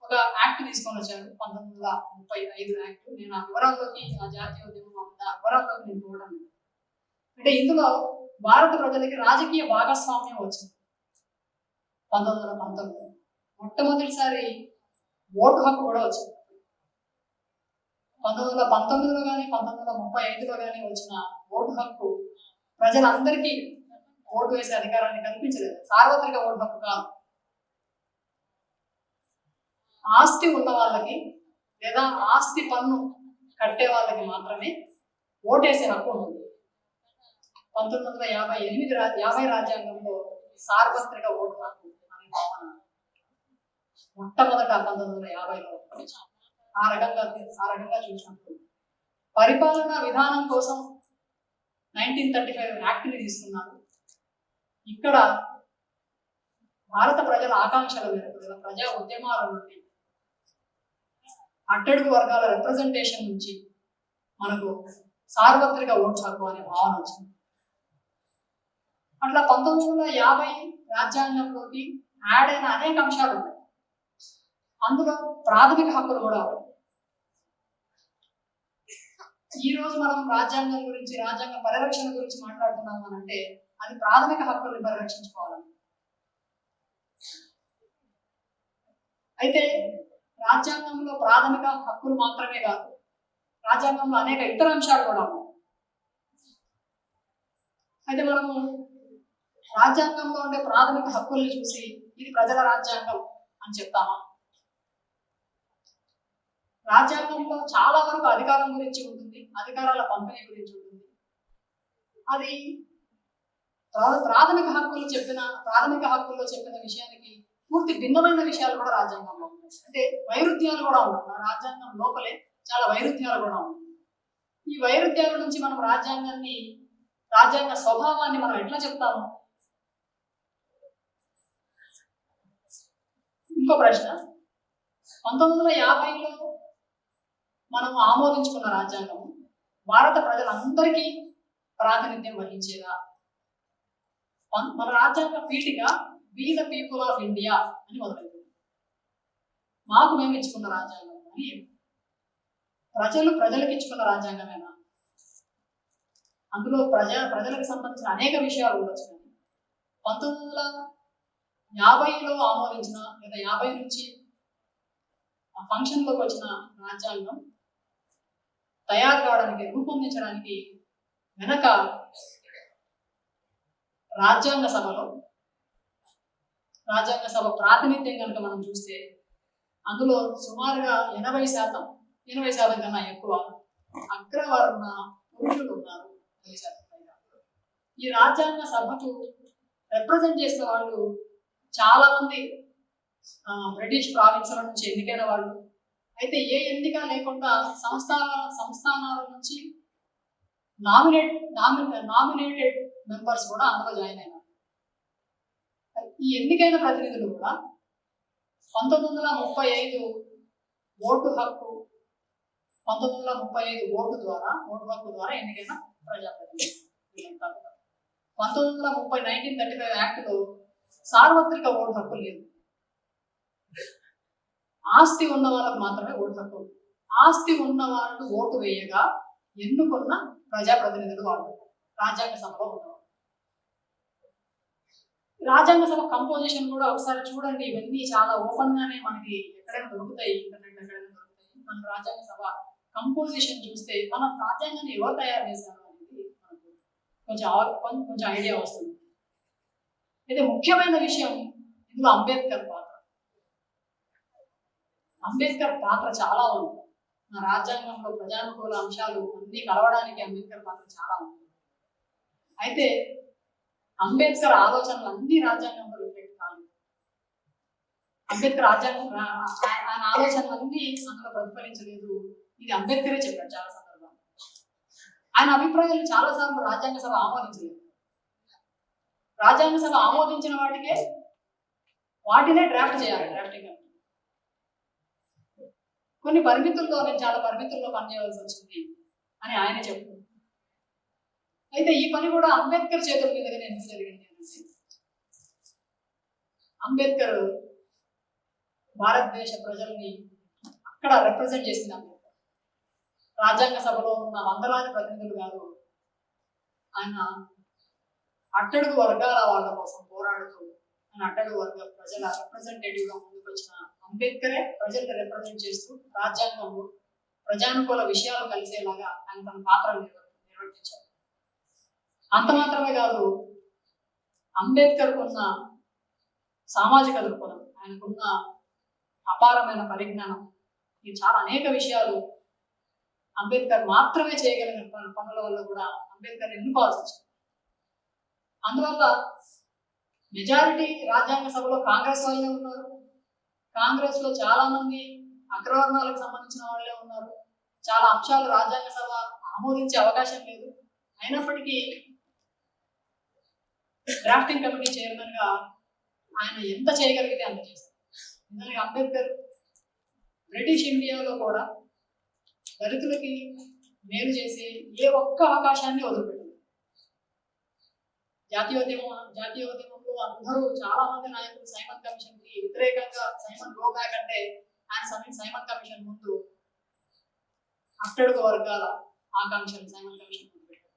ఒక యాక్ట్ తీసుకొని వచ్చారు, 1935 యాక్ట్. నేను ఆ వివరాల్లోకి, ఆ జాతీయోద్యమం వివరాల్లోకి నేను పోవడం లేదు. అంటే ఇందులో భారత ప్రజలకి రాజకీయ భాగస్వామ్యం వచ్చింది. 1919 మొట్టమొదటిసారి ఓటు హక్కు కూడా వచ్చింది. 1919లో కానీ 1935లో కానీ వచ్చిన ఓటు హక్కు ప్రజలందరికీ ఓటు వేసే అధికారాన్ని కల్పించలేదు. సార్వత్రిక ఓటు హక్కు కాదు. ఆస్తి ఉన్న వాళ్ళకి లేదా ఆస్తి పన్ను కట్టే వాళ్ళకి మాత్రమే ఓటేసే హక్కు ఉంటుంది. 1950 రాజ్యాంగంలో సార్వత్రిక ఓటు హక్కు అనే భావన మొట్టమొదట 1950లో ఆ రకంగా చూసినప్పుడు పరిపాలనా విధానం కోసం 1935 యాక్ట్ని తీసుకున్నారు. ఇక్కడ భారత ప్రజల ఆకాంక్షల మేరకు లేదా ప్రజా ఉద్యమాల నుండి, అట్టడుగు వర్గాల రిప్రజెంటేషన్ నుంచి మనకు సార్వత్రిక ఓటు హక్కు అనే భావన వచ్చింది. అట్లా 1950 రాజ్యాంగంలోకి యాడ్ అయిన అనేక అంశాలు ఉన్నాయి. అందులో ప్రాథమిక హక్కులు కూడా ఉన్నాయి. ఈ రోజు మనం రాజ్యాంగం గురించి, రాజ్యాంగ పరిరక్షణ గురించి మాట్లాడుతున్నాం అని అంటే అది ప్రాథమిక హక్కుల్ని పరిరక్షించుకోవాలని. అయితే రాజ్యాంగంలో ప్రాథమిక హక్కులు మాత్రమే కాదు, రాజ్యాంగంలో అనేక ఇతర అంశాలు కూడా ఉన్నాయి. అయితే మనము రాజ్యాంగంలో ఉండే ప్రాథమిక హక్కుల్ని చూసి ఇది ప్రజల రాజ్యాంగం అని చెప్తామా? రాజ్యాంగంలో చాలా వరకు అధికారం గురించి ఉంటుంది, అధికారాల పంపిణీ గురించి ఉంటుంది. అది ప్రాథమిక హక్కుల్లో చెప్పిన విషయానికి పూర్తి భిన్నమైన విషయాలు కూడా రాజ్యాంగంలో ఉన్నాయి. అంటే వైరుధ్యాలు కూడా ఉన్నాయి. రాజ్యాంగం లోపలే చాలా వైరుధ్యాలు కూడా ఉన్నాయి. ఈ వైరుధ్యాల నుంచి మనం రాజ్యాంగ స్వభావాన్ని మనం ఎట్లా చెప్తాము? ఇంకో ప్రశ్న, 1950లో మనం ఆమోదించుకున్న రాజ్యాంగం భారత ప్రజలందరికీ ప్రాతినిధ్యం వహించేదా? మన రాజ్యాంగ పీఠిక we the people of India అని మొదలైంది. మాకు మేము ఇచ్చుకున్న రాజ్యాంగం అని, ప్రజలకు ఇచ్చుకున్న రాజ్యాంగమేనా? అందులో ప్రజలకు సంబంధించిన అనేక విషయాలు ఉండొచ్చు. 1950లో ఆమోదించిన లేదా 50 నుంచి ఫంక్షన్లోకి వచ్చిన రాజ్యాంగం తయారు కావడానికి, రూపొందించడానికి వెనక రాజ్యాంగ సభ ప్రాతినిధ్యం కనుక మనం చూస్తే అందులో సుమారుగా 80% కన్నా ఎక్కువ అగ్రవర్ణ పురుషులు ఉన్నారు. ఈ రాజ్యాంగ సభకు రిప్రజెంట్ చేసిన వాళ్ళు చాలా మంది బ్రిటిష్ ప్రావిన్స్ల నుంచి ఎన్నికైన వాళ్ళు. అయితే ఏ ఎన్నిక లేకుండా సంస్థానాల నుంచి నామినేటెడ్ మెంబర్స్ కూడా అందులో జాయిన్ అయినారు. ఈ ఎన్నికైన ప్రతినిధులు కూడా 1935 ఓటు హక్కు 1935 ఓటు హక్కు ద్వారా ఎన్నికైన ప్రజాప్రతినిధులు. 1935 యాక్ట్లో సార్వత్రిక ఓటు హక్కు లేదు. ఆస్తి ఉన్న వాళ్ళకు మాత్రమే ఓటు హక్కు. ఆస్తి ఉన్న వాళ్ళు ఓటు వేయగా ఎన్నుకున్న ప్రజాప్రతినిధులు వాళ్ళు రాజ్యాంగ సభలో ఉన్నవాళ్ళు. రాజ్యాంగ సభ కంపోజిషన్ కూడా ఒకసారి చూడండి. ఇవన్నీ చాలా ఓపెన్ గానే మనకి ఎక్కడైనా దొరుకుతాయి, ఇంటర్నెట్ ఎక్కడైనా దొరుకుతాయి. మన రాజ్యాంగ సభ కంపోజిషన్ చూస్తే మన రాజ్యాంగాన్ని ఎవరు తయారు చేశారు అనేది మనకు కొంచెం ఐడియా వస్తుంది. అయితే ముఖ్యమైన విషయం ఇందులో అంబేద్కర్ పాత్ర చాలా ఉంది. మన రాజ్యాంగంలో ప్రజానుకూల అంశాలు అన్ని కలవడానికి అంబేద్కర్ పాత్ర చాలా ఉంది. అయితే అంబేద్కర్ ఆలోచనలు అన్ని రాజ్యాంగంలో రిఫ్లెక్ట్ కాలేదు. అంబేద్కర్ ఆయన ఆలోచనలన్నీ అందులో ప్రతిఫలించలేదు. ఇది అంబేద్కరే చెప్పాడు చాలా సందర్భాలు. ఆయన అభిప్రాయాలు చాలా సార్లు రాజ్యాంగ సభ ఆమోదించలేదు. రాజ్యాంగ సభ ఆమోదించిన వాటినే డ్రాఫ్ట్ చేయాలి. డ్రాఫ్టింగ్ కొన్ని పరిమితుల్లో నేను చాలా పరిమితుల్లో పనిచేయవలసి వచ్చింది అని ఆయన చెప్తున్నారు. అయితే ఈ పని కూడా అంబేద్కర్ చేతుల మీదగానే ఎందుకు జరిగింది అంటే, అంబేద్కర్ భారతదేశ ప్రజల్ని అక్కడ రిప్రజెంట్ చేసింది. అంబేద్కర్ రాజ్యాంగ సభలో ఉన్న వందలాది ప్రతినిధులు కాదు, ఆయన అట్టడుగు వర్గాల వాళ్ళ కోసం పోరాడుతూ ఆయన అట్టడుగు వర్గ ప్రజల రిప్రజెంటేటివ్ గా ముందుకు వచ్చిన అంబేద్కరే ప్రజల్ని రిప్రజెంట్ చేస్తూ రాజ్యాంగంలో ప్రజానుకూల విషయాలు కలిసేలాగా ఆయన తన పాత్ర నిర్వర్తించారు. అంత మాత్రమే కాదు, అంబేద్కర్ ఉన్న సామాజిక దృక్పథం, ఆయనకున్న అపారమైన పరిజ్ఞానం, ఈ చాలా అనేక విషయాలు అంబేద్కర్ మాత్రమే చేయగలిగిన పనుల వల్ల కూడా అంబేద్కర్ ఎన్నుకోవాల్సి వచ్చింది. అందువల్ల మెజారిటీ రాజ్యాంగ సభలో కాంగ్రెస్ వాళ్ళే ఉన్నారు. కాంగ్రెస్ లో చాలా మంది అగ్రవర్ణాలకు సంబంధించిన వాళ్ళే ఉన్నారు. చాలా అంశాలు రాజ్యాంగ సభ ఆమోదించే అవకాశం లేదు. అయినప్పటికీ డ్రాఫ్టింగ్ కమిటీ చైర్మన్ గా ఆయన ఎంత చేయగలిగితే అంత చేశారు. ఎందుకంటే అంబేద్కర్ బ్రిటిష్ ఇండియాలో కూడా దళితులకి మేలు చేసే ఏ ఒక్క అవకాశాన్ని వదిలిపెట్టారు. జాతీయోద్యమంలో అందరూ చాలా మంది నాయకులు సైమన్ కమిషన్ కి వ్యతిరేకంగా సైమన్ గో బ్యాక్ అంటే ఆయన సైమన్ కమిషన్ ముందు అట్టడుగు వర్గాల ఆకాంక్షలు సైమన్ కమిషన్ ముందు పెట్టారు.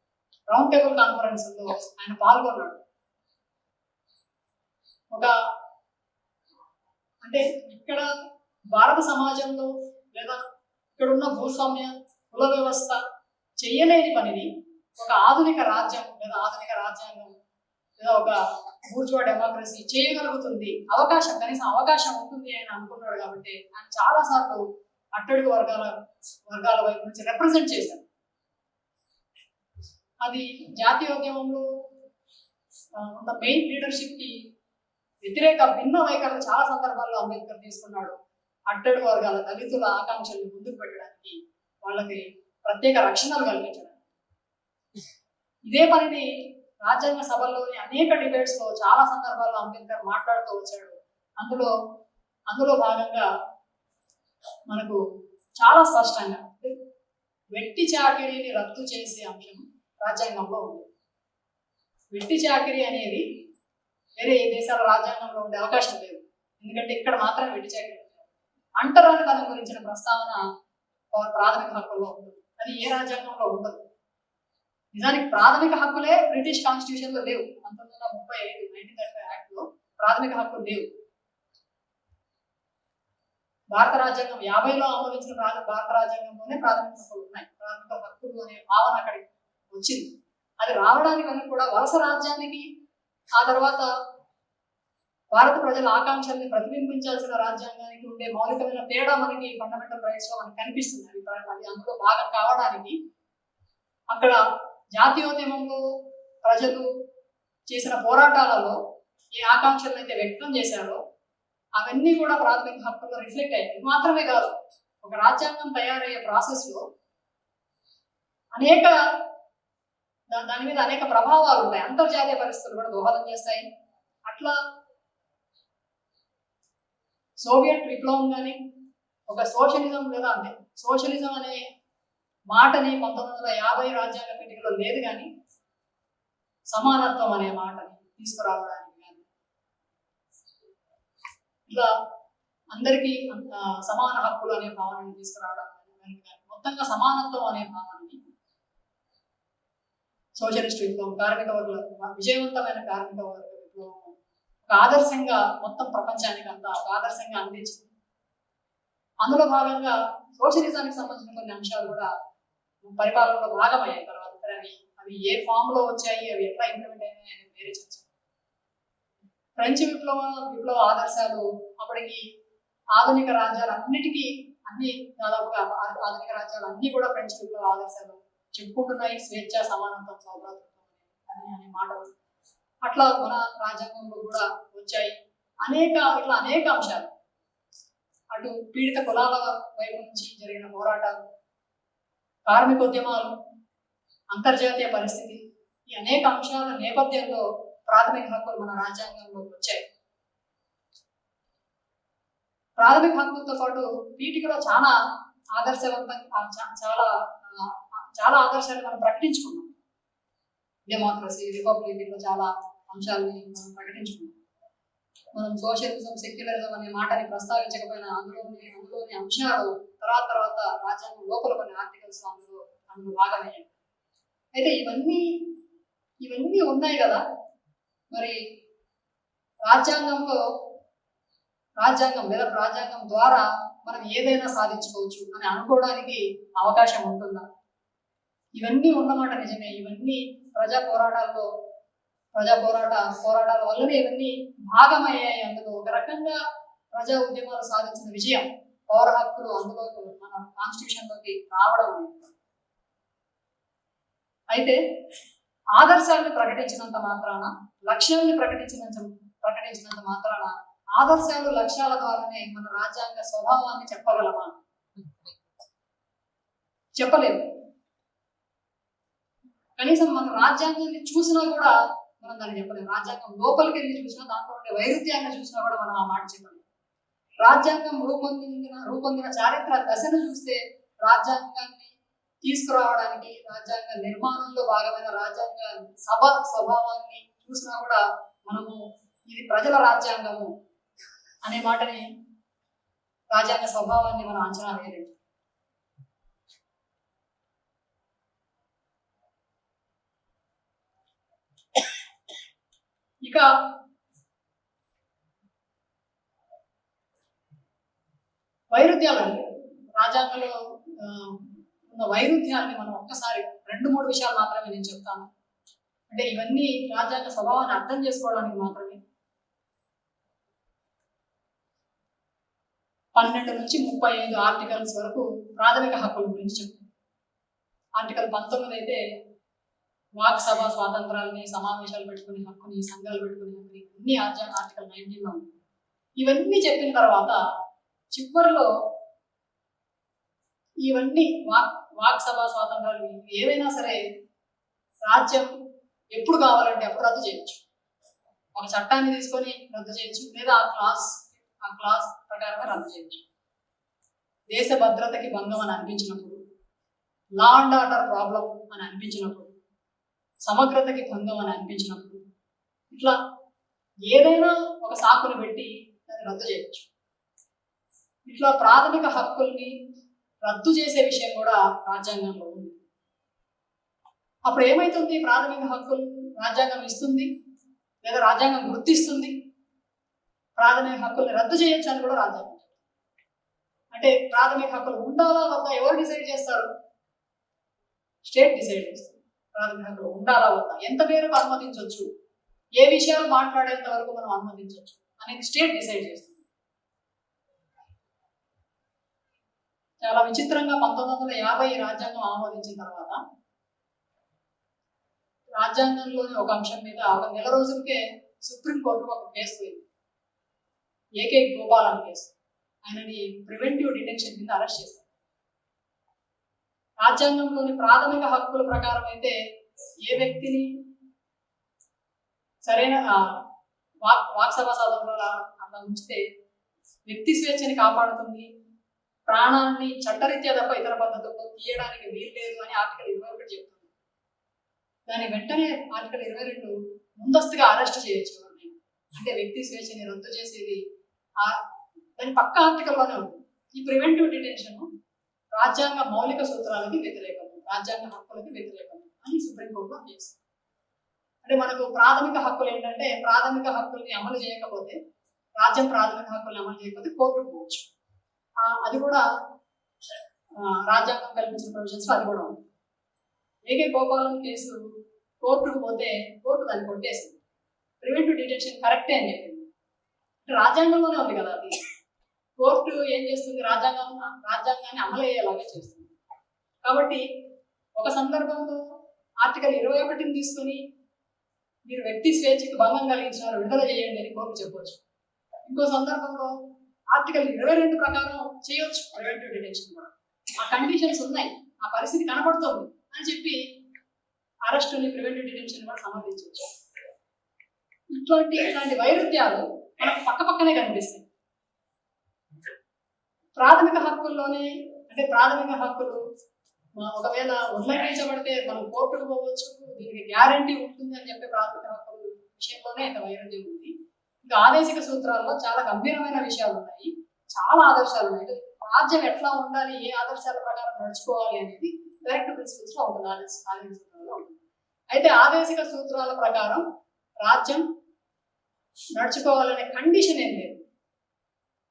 రౌండ్ టేబుల్ కాన్ఫరెన్స్ లో ఆయన పాల్గొన్నాడు. అంటే ఇక్కడ భారత సమాజంలో లేదా ఇక్కడున్న భూస్వామ్య కుల వ్యవస్థ చెయ్యలేని పనిని ఒక ఆధునిక రాజ్యం లేదా ఆధునిక రాజ్యాంగం లేదా ఒక బూర్జువా డెమోక్రసీ చేయగలుగుతుంది, కనీసం అవకాశం ఉంటుంది అని అనుకున్నాడు. కాబట్టి ఆయన చాలా సార్లు అట్టడుగు వర్గాల వైపు నుంచి రిప్రజెంట్ చేశారు. అది జాతీయోద్యమంలో ఉన్న మెయిన్ లీడర్షిప్ కి వ్యతిరేక భిన్న వైఖరులు చాలా సందర్భాల్లో అంబేద్కర్ తీసుకున్నాడు. అట్టడుగు వర్గాల దళితుల ఆకాంక్షల్ని ముందుకు పెట్టడానికి, వాళ్ళకి ప్రత్యేక రక్షణలు కల్పించడానికి. ఇదే పనిని రాజ్యాంగ సభల్లోని అనేక డిబేట్స్ లో చాలా సందర్భాల్లో అంబేద్కర్ మాట్లాడుతూ వచ్చాడు. అందులో భాగంగా మనకు చాలా స్పష్టంగా వెట్టి చాకిరీని రద్దు చేసే అంశం రాజ్యాంగంలో ఉంది. వెట్టి చాకిరీ అనేది వేరే ఏ దేశాల రాజ్యాంగంలో ఉండే అవకాశం లేదు, ఎందుకంటే ఇక్కడ మాత్రం వెట్టి చాకిరీ. అంటరానితనం గురించిన ప్రస్తావన ప్రాథమిక హక్కుల్లో ఉంటుంది, అది ఏ రాజ్యాంగంలో ఉండదు. నిజానికి ప్రాథమిక హక్కులే బ్రిటిష్ కాన్స్టిట్యూషన్ లో లేవు. 1935 1935 యాక్ట్ లో ప్రాథమిక హక్కులు లేవు. భారత రాజ్యాంగం 50లో ఆమోదించిన భారత రాజ్యాంగంలోనే ప్రాథమిక హక్కులు ఉన్నాయి. ప్రాథమిక హక్కులు అనే భావన అక్కడికి వచ్చింది. అది రావడానికి కూడా వలస రాజ్యానికి, ఆ తర్వాత భారత ప్రజల ఆకాంక్షల్ని ప్రతిబింబించాల్సిన రాజ్యాంగానికి ఉండే మౌలికమైన తేడా మనకి ఫండమెంటల్ రైట్స్ లో మనకి కనిపిస్తుంది. అది అందులో భాగం కావడానికి అక్కడ జాతీయోద్యమంలో ప్రజలు చేసిన పోరాటాలలో ఏ ఆకాంక్షలను అయితే వ్యక్తం చేశారో అవన్నీ కూడా ప్రాథమిక హక్కుల్లో రిఫ్లెక్ట్ అయ్యాయి. ఇది మాత్రమే కాదు, ఒక రాజ్యాంగం తయారయ్యే ప్రాసెస్ లో దాని మీద అనేక ప్రభావాలు ఉంటాయి. అంతర్జాతీయ పరిస్థితులు కూడా దోహదం చేస్తాయి. అట్లా సోవియట్ విప్లవం కానీ ఒక సోషలిజం లేదా అంటే సోషలిజం అనే మాటని 1950 రాజ్యాంగ పీఠికలో లేదు, కానీ సమానత్వం అనే మాటని తీసుకురావడానికి కానీ, ఇలా అందరికీ సమాన హక్కులు అనే భావనని తీసుకురావడానికి కానీ, మొత్తంగా సమానత్వం అనే భావనని సోషలిస్ట్ విప్లవం, కార్మిక వర్గ విజయవంతమైన కార్మిక వర్గ విప్లవం ఒక ఆదర్శంగా మొత్తం ప్రపంచానికి అంతా ఒక ఆదర్శంగా అందించింది. అందులో భాగంగా సోషలిజానికి సంబంధించిన కొన్ని అంశాలు కూడా పరిపాలనలో భాగమయ్యాయి. తర్వాత అవి ఏ ఫామ్ లో వచ్చాయి, అవి ఎట్లా ఇంప్లిమెంట్ అయినాయి అనేది వేరే చర్చ. ఫ్రెంచ్ విప్లవ ఆదర్శాలు అప్పటికి ఆధునిక రాజ్యాలన్నిటికీ దాదాపుగా ఆధునిక రాజ్యాలన్నీ కూడా ఫ్రెంచ్ విప్లవ ఆదర్శాలు చెప్పుకుంటున్నాయి. స్వేచ్ఛ, సమానత్వం, సౌభ్రాతృత్వం అనే మాటలు అట్లా మన రాజ్యాంగంలో కూడా వచ్చాయి. ఇట్లా అనేక అంశాలు, అటు పీడిత కులాల వైపు నుంచి జరిగిన పోరాటాలు, కార్మికోద్యమాలు, అంతర్జాతీయ పరిస్థితి, ఈ అనేక అంశాల నేపథ్యంలో ప్రాథమిక హక్కులు మన రాజ్యాంగంలోకి వచ్చాయి. ప్రాథమిక హక్కులతో పాటు పీఠికలో చాలా చాలా ఆదర్శాలు మనం ప్రకటించుకున్నాం. డెమోక్రసీ, రిపబ్లిక్, ఇట్లా చాలా అంశాలని మనం ప్రకటించుకున్నాం. మనం సోషలిజం, సెక్యులరిజం అనే మాటని ప్రస్తావించకపోయినా అందులోని అంశాలు తర్వాత రాజ్యాంగం లోపల కొన్ని ఆర్టికల్స్ అందులో భాగమే. అయితే ఇవన్నీ ఉన్నాయి కదా, మరి రాజ్యాంగం లేదా రాజ్యాంగం ద్వారా మనం ఏదైనా సాధించుకోవచ్చు అని అనుకోవడానికి అవకాశం ఉంటుందా? ఇవన్నీ ఉన్నమాట నిజమే. ఇవన్నీ పోరాటాల వల్లనే ఇవన్నీ భాగమయ్యాయి. అందులో ఒక రకంగా ప్రజా ఉద్యమాలు సాధించిన విజయం పౌర హక్కులు అందులో మన కాన్స్టిట్యూషన్ లోకి రావడం. అయితే ఆదర్శాలను ప్రకటించినంత మాత్రాన, లక్ష్యాలను ప్రకటించినంత మాత్రాన ఆదర్శాలు, లక్ష్యాల ద్వారానే మన రాజ్యాంగ స్వభావాన్ని చెప్పగలమా? చెప్పలేము. కనీసం మన రాజ్యాంగాన్ని చూసినా కూడా మనం దాన్ని చెప్పలేము. రాజ్యాంగం లోపలికి వెళ్ళి చూసినా, దాంట్లో ఉండే వైరుధ్యాన్ని చూసినా కూడా మనం ఆ మాట చెప్పలేము. రాజ్యాంగం రూపొందిన చారిత్ర దశను చూస్తే రాజ్యాంగాన్ని తీసుకురావడానికి, రాజ్యాంగ నిర్మాణంలో భాగమైన రాజ్యాంగ సభ స్వభావాన్ని చూసినా కూడా మనము ఇది ప్రజల రాజ్యాంగము అనే మాటని, రాజ్యాంగ స్వభావాన్ని మనం అంచనా వేయలేము. ఇక వైరుధ్యాలు, రాజ్యాంగంలో ఉన్న వైరుధ్యాన్ని మనం ఒక్కసారి 2-3 విషయాలు మాత్రమే నేను చెప్తాను. అంటే ఇవన్నీ రాజ్యాంగ స్వభావాన్ని అర్థం చేసుకోవడానికి మాత్రమే. 12 నుంచి 35 ఆర్టికల్స్ వరకు ప్రాథమిక హక్కుల గురించి చెప్తుంది. ఆర్టికల్ 19 అయితే వాక్ సభ స్వాతంత్రాలని, సమావేశాలు పెట్టుకునే హక్కుని, సంఘాలు పెట్టుకునే హక్కుని అన్ని ఆర్టికల్ 19లో ఉంది. ఇవన్నీ చెప్పిన తర్వాత చివరిలో ఇవన్నీ వాక్ సభా స్వాతంత్రాలు ఏవైనా సరే రాజ్యం ఎప్పుడు కావాలంటే అప్పుడు రద్దు చేయొచ్చు. ఒక చట్టాన్ని తీసుకొని రద్దు చేయొచ్చు, లేదా ఆ క్లాస్ ప్రకారంగా రద్దు చేయొచ్చు. దేశ భద్రతకి భంగం అని అనిపించినప్పుడు, లా అండ్ ఆర్డర్ ప్రాబ్లం అని అనిపించినప్పుడు, సమగ్రతకి భంగం అని అనిపించినప్పుడు, ఇట్లా ఏదైనా ఒక సాకును పెట్టి దాన్ని రద్దు చేయొచ్చు. ఇట్లా ప్రాథమిక హక్కుల్ని రద్దు చేసే విషయం కూడా రాజ్యాంగంలో ఉంది. అప్పుడు ఏమైతుంది? ప్రాథమిక హక్కులు రాజ్యాంగం ఇస్తుంది లేదా రాజ్యాంగం గుర్తిస్తుంది, ప్రాథమిక హక్కుల్ని రద్దు చేయొచ్చు అని కూడా రాజ్యాంగం. అంటే ప్రాథమిక హక్కులు ఉండాలా వద్దా ఎవరు డిసైడ్ చేస్తారు? స్టేట్ డిసైడ్ చేస్తుంది. ప్రాథమిక హక్కులు ఉండాలా వద్దా, ఎంత మేరకు అనుమతించవచ్చు, ఏ విషయాలు మాట్లాడేంత వరకు మనం అనుమతించవచ్చు అనేది స్టేట్ డిసైడ్ చేస్తుంది. చాలా విచిత్రంగా 1950 రాజ్యాంగం ఆమోదించిన తర్వాత రాజ్యాంగంలోని ఒక అంశం మీద ఒక నెల రోజులకే సుప్రీంకోర్టుకు ఒక కేసు పోయింది. ఏకే గోపాల్ అనే కేసు. ఆయనని ప్రివెంటివ్ డిటెన్షన్ కింద అరెస్ట్ చేశారు. రాజ్యాంగంలోని ప్రాథమిక హక్కుల ప్రకారం అయితే ఏ వ్యక్తిని సరైన వాక్సభా స్వాతంత్రాలు అట్లా ఉంచితే వ్యక్తి స్వేచ్ఛని కాపాడుతుంది, ప్రాణాన్ని చట్టరీత్యా తప్ప ఇతర పద్ధతుల్లో తీయడానికి వీల్లేదు అని ఆర్టికల్ 21 చెప్తుంది. దాని వెంటనే ఆర్టికల్ 22 ముందస్తుగా అరెస్ట్ చేయొచ్చు. అంటే వ్యక్తి స్వేచ్ఛని రద్దు చేసేది దాని పక్క ఆర్టికల్లోనే ఉంది. ఈ ప్రివెంటివ్ డిటెన్షన్ రాజ్యాంగ మౌలిక సూత్రాలకి వ్యతిరేకము, రాజ్యాంగ హక్కులకి వ్యతిరేకము అని సుప్రీంకోర్టులో చేస్తుంది. అంటే మనకు ప్రాథమిక హక్కులు ఏంటంటే, ప్రాథమిక హక్కుల్ని అమలు చేయకపోతే, రాజ్యం ప్రాథమిక హక్కుల్ని అమలు చేయకపోతే కోర్టుకు పోవచ్చు. అది కూడా రాజ్యాంగం కల్పించిన ప్రొవిజన్స్ అది కూడా ఉంది. ఏకే గోపాలం కేసు కోర్టుకు పోతే కోర్టు దాన్ని కొట్టేసింది. ప్రివెంటివ్ డిటెన్షన్ కరెక్టే అని చెప్పింది. రాజ్యాంగంలోనే ఉంది కదా అది. కోర్టు ఏం చేస్తుంది? రాజ్యాంగాన్ని అమలు అయ్యేలాగా చేస్తుంది. కాబట్టి ఒక సందర్భంలో ఆర్టికల్ 21 తీసుకొని మీరు వ్యక్తి స్వేచ్ఛకి భంగం కలిగించినారు, విడుదల చేయండి అని కోర్టు చెప్పవచ్చు. ఇంకో సందర్భంలో ఆర్టికల్ 22 ప్రకారం చేయొచ్చు ప్రివెంటివ్ డిటెన్షన్ కూడా. ఆ కండిషన్స్ ఉన్నాయి, ఆ పరిస్థితి కనబడుతుంది అని చెప్పి అరెస్టుని ప్రివెంటివ్ డిటెన్షన్ కూడా సమర్థించవచ్చు. ఇట్లాంటి వైరుధ్యాలు మనకు పక్క పక్కనే కనిపిస్తాయి. ప్రాథమిక హక్కుల్లోనే అంటే ప్రాథమిక హక్కులు ఒకవేళ ఉల్లంఘించబడితే మనం కోర్టుకు పోవచ్చు, దీనికి గ్యారంటీ ఉంటుంది అని చెప్పే ప్రాథమిక హక్కుల విషయంలోనే ఇంత వైరుధ్యం ఉంది. ఇంకా ఆదేశిక సూత్రాల్లో చాలా గంభీరమైన విషయాలు ఉన్నాయి, చాలా ఆదర్శాలు ఉన్నాయి. రాజ్యం ఎట్లా ఉండాలి, ఏ ఆదర్శాల ప్రకారం నడుచుకోవాలి అనేది డైరెక్ట్ ప్రిన్సిపల్స్ లో ఉంటుంది, ఆదేశిక సూత్రాల్లో ఉంటుంది. అయితే ఆదేశిక సూత్రాల ప్రకారం రాజ్యం నడుచుకోవాలనే కండిషన్ ఏం లేదు.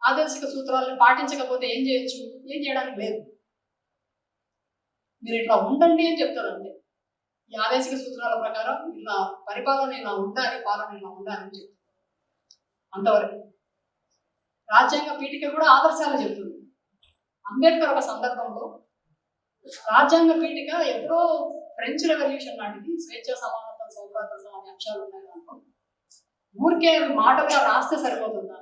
ఆదేశిక సూత్రాలను పాటించకపోతే ఏం చేయొచ్చు, ఏం చేయడానికి లేదు. మీరు ఇట్లా ఉండండి అని చెప్తారు అంతే. ఈ ఆదేశిక సూత్రాల ప్రకారం ఇలా పరిపాలన ఇలా ఉండాలి, పాలన ఇలా ఉండాలి అని చెప్తారు అంతవరకు. రాజ్యాంగ పీఠిక కూడా ఆదర్శాలు చెప్తుంది. అంబేద్కర్ ఒక సందర్భంలో రాజ్యాంగ పీఠిక ఎప్పుడో ఫ్రెంచ్ రెవల్యూషన్ నాటికి స్వేచ్ఛ, సమానత్వం, సౌభ్రాతృత్వం అనే అంశాలు ఉన్నాయి దాంట్లో. ఊరికే మాటలుగా రాస్తే సరిపోతుందా?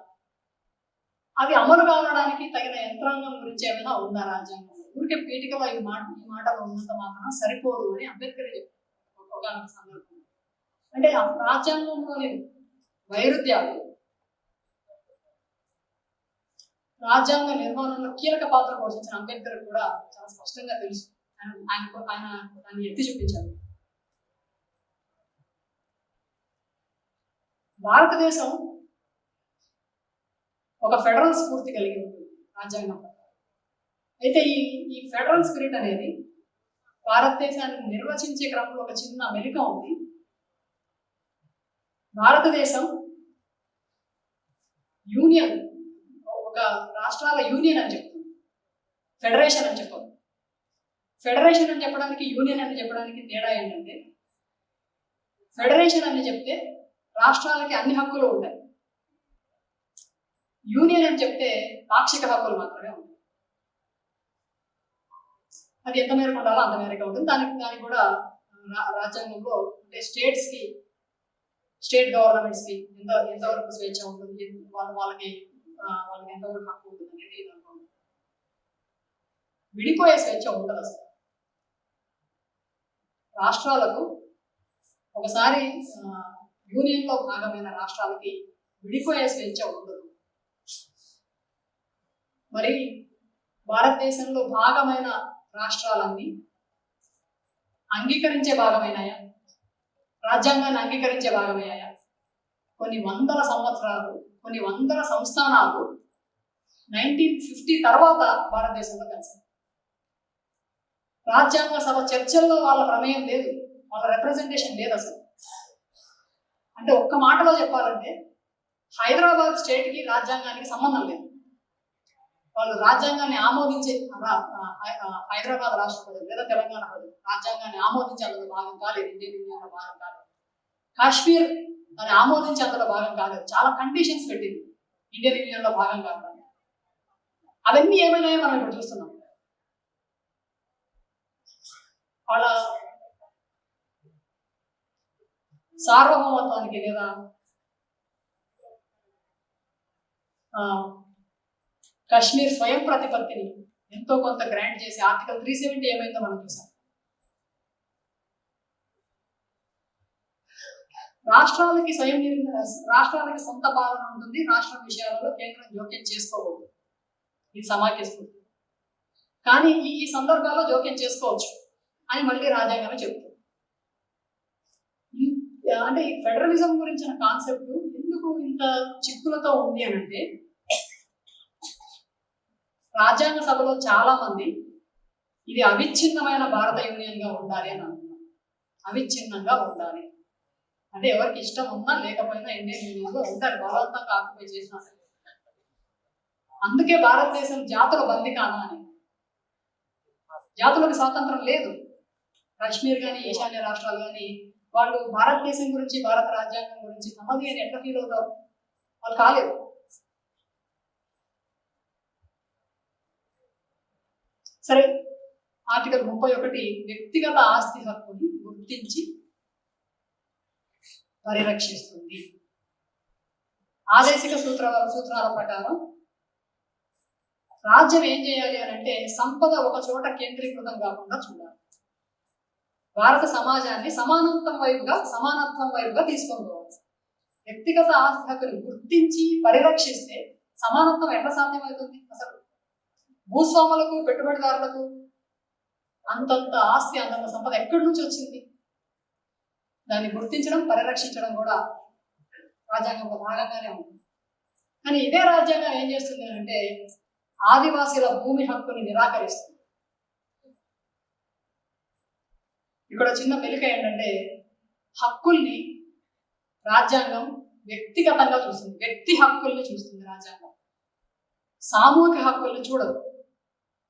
అవి అమలు కావడానికి తగిన యంత్రాంగం గురించి ఏమైనా ఉందా రాజ్యాంగంలో? ఊరికే పీఠికలో ఈ మాటలు ఉన్నంత మాత్రం సరిపోదు అని అంబేద్కర్ చెప్పారు ఒక సందర్భంలో. అంటే రాజ్యాంగంలోని వైరుధ్యాలు రాజ్యాంగ నిర్మాణంలో కీలక పాత్ర పోషించిన అంబేద్కర్ కూడా చాలా స్పష్టంగా తెలుసు. ఆయన దాన్ని ఎత్తి చూపించారు. భారతదేశం ఒక ఫెడరల్ స్ఫూర్తి కలిగి ఉంటుంది రాజ్యాంగం. అయితే ఈ ఫెడరల్ స్పిరిట్ అనేది భారతదేశాన్ని నిర్వచించే క్రమంలో ఒక చిన్న మెలిక ఉంది. భారతదేశం యూనియన్, ఒక రాష్ట్రాల యూనియన్ అని చెప్తుంది, ఫెడరేషన్ అని చెప్పదు. ఫెడరేషన్ అని చెప్పడానికి, యూనియన్ అని చెప్పడానికి తేడా ఏంటంటే, ఫెడరేషన్ అని చెప్తే రాష్ట్రాలకి అన్ని హక్కులు ఉంటాయి, యూనియన్ అని చెప్తే పాక్షిక హక్కులు మాత్రమే ఉంటాయి. అది ఎంత మేరకు ఉండాలో అంత మేరకు ఉంటుంది. దానికి కూడా రాజ్యాంగంలో అంటే స్టేట్స్కి స్టేట్ గవర్నమెంట్స్ కి ఎంతవరకు స్వేచ్ఛ ఉంటుంది, వాళ్ళకి ఎంతవరకు హక్కు ఉంటుంది అనేది దాంట్లో ఉంటుంది. విడిపోయే స్వేచ్ఛ ఉండదు అసలు. రాష్ట్రాలకు ఒకసారి యూనియన్ లో భాగమైన రాష్ట్రాలకి విడిపోయే స్వేచ్ఛ ఉండదు. మరి భారతదేశంలో భాగమైన రాష్ట్రాలన్నీ అంగీకరించే భాగమైనాయా, రాజ్యాంగాన్ని అంగీకరించే భాగమయ్యాయా? కొన్ని వందల సంవత్సరాలు, కొన్ని వందల సంస్థానాలు 1950 తర్వాత భారతదేశంలో కలిసాయి. రాజ్యాంగ సభ చర్చల్లో వాళ్ళ ప్రమేయం లేదు, వాళ్ళ రిప్రజెంటేషన్ లేదు అసలు. అంటే ఒక్క మాటలో చెప్పాలంటే హైదరాబాద్ స్టేట్ కి రాజ్యాంగానికి సంబంధం లేదు. వాళ్ళు రాజ్యాంగాన్ని ఆమోదించే హైదరాబాద్ రాష్ట్ర ప్రజలు లేదా తెలంగాణ ప్రజలు రాజ్యాంగాన్ని ఆమోదించి అందులో భాగం కాలేదు, ఇండియన్ యూనియన్లో భాగం కాలేదు. కాశ్మీర్ అని ఆమోదించి అందులో భాగం కాలేదు, చాలా కండిషన్స్ పెట్టింది ఇండియన్ యూనియన్లో భాగం కాదు. అవన్నీ ఏమైనాయో మనం ఇప్పుడు చూస్తున్నాం. వాళ్ళ సార్వభౌమత్వానికి లేదా కాశ్మీర్ స్వయం ప్రతిపత్తిని ఎంతో కొంత గ్రాంట్ చేసి ఆర్టికల్ 370 ఏమైందో మనం చూసాం. రాష్ట్రాలకి రాష్ట్రాలకి సొంత పాలన ఉంటుంది, రాష్ట్ర విషయాలలో కేంద్రం జోక్యం చేసుకోకూడదు, ఇది సమాఖ్య స్ఫూర్తి. కానీ ఈ సందర్భాల్లో జోక్యం చేసుకోవచ్చు అని మళ్ళీ రాజ్యాంగమే చెప్తుంది. అంటే ఈ ఫెడరలిజం గురించిన కాన్సెప్ట్ ఎందుకు ఇంత చిక్కులతో ఉంది అని అంటే, రాజ్యాంగ సభలో చాలా మంది ఇది అవిచ్ఛిన్నమైన భారత యూనియన్ గా ఉండాలి అని అంటున్నారు. అవిచ్ఛిన్నంగా ఉండాలి అంటే ఎవరికి ఇష్టం ఉన్నా లేకపోయినా ఇండియన్ యూనియన్ లో ఉంటారు, బలవంతంగా ఆక్యుపై చేసినా సరే. అందుకే భారతదేశం జాతుల బందికానా అని. జాతులకు స్వాతంత్రం లేదు. కాశ్మీర్ కానీ ఈశాన్య రాష్ట్రాలు కానీ వాళ్ళు భారతదేశం గురించి, భారత రాజ్యాంగం గురించి తమది అని ఎట్లా ఫీల్ అవుతారు? వాళ్ళు కాలేదు. సరే, ఆర్టికల్ 31 వ్యక్తిగత ఆస్తి హక్కుని గుర్తించి పరిరక్షిస్తుంది. ఆదేశిక సూత్రాల ప్రకారం రాజ్యం ఏం చేయాలి అని అంటే సంపద ఒక చోట కేంద్రీకృతం కాకుండా చూడాలి. భారత సమాజాన్ని సమానత్వం వైపుగా తీసుకొని పోవాలి. వ్యక్తిగత ఆస్తి హక్కుని గుర్తించి పరిరక్షిస్తే సమానత్వం ఎట్లా సాధ్యమవుతుంది? అసలు భూస్వాములకు, పెట్టుబడిదారులకు అంతంత ఆస్తి, అంతంత సంపద ఎక్కడి నుంచి వచ్చింది? దాన్ని గుర్తించడం, పరిరక్షించడం కూడా రాజ్యాంగంలో భాగంగానే ఉంది. కానీ ఇదే రాజ్యాంగం ఏం చేస్తుంది అంటే ఆదివాసీల భూమి హక్కుని నిరాకరిస్తుంది. ఇక్కడ చిన్న మెలిక ఏంటంటే హక్కుల్ని రాజ్యాంగం వ్యక్తిగతంగా చూస్తుంది, వ్యక్తి హక్కుల్ని చూస్తుంది రాజ్యాంగం. సామూహిక హక్కుల్ని చూడదు,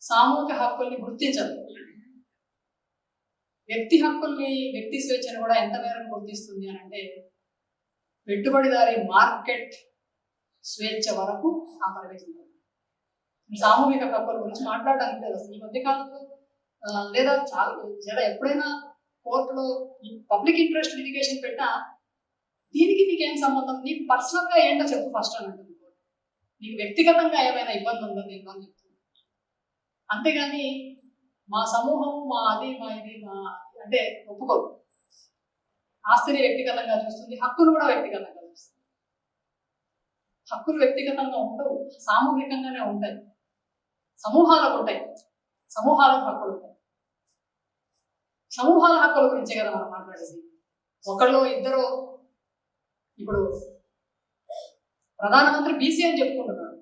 సామూహిక హక్కుల్ని గుర్తించదు. వ్యక్తి హక్కుల్ని, వ్యక్తి స్వేచ్ఛను కూడా ఎంత మేరకు గుర్తిస్తుంది అని అంటే పెట్టుబడిదారి మార్కెట్ స్వేచ్ఛ వరకు ఆ పరిమితి. సామూహిక హక్కుల గురించి మాట్లాడడానికి లేదు అసలు ఈ మధ్య కాలంలో. లేదా చాలా ఎప్పుడైనా కోర్టులో పబ్లిక్ ఇంట్రెస్ట్ లిటిగేషన్ పెట్టా దీనికి నీకేం సంబంధం, నీ పర్సనల్ గా ఏంటో చెప్పు ఫస్ట్ అని అంటుంది కోర్టు. నీకు వ్యక్తిగతంగా ఏమైనా ఇబ్బంది ఉందో నేను అని చెప్తుంది. అంతేగాని మా సమూహం, మా అది, మా ఇది, మా అంటే ఒప్పుకోరు. ఆస్తిని వ్యక్తిగతంగా చూస్తుంది, హక్కులు కూడా వ్యక్తిగతంగా చూస్తుంది. హక్కులు వ్యక్తిగతంగా ఉండవు, సామూహికంగానే ఉంటాయి. సమూహాలకు ఉంటాయి, సమూహాలకు హక్కులు ఉంటాయి. సమూహాల హక్కుల గురించే కదా మనం మాట్లాడేది. ఒకళ్ళు ఇద్దరు, ఇప్పుడు ప్రధానమంత్రి బీసీ అని చెప్పుకుంటున్నాడు.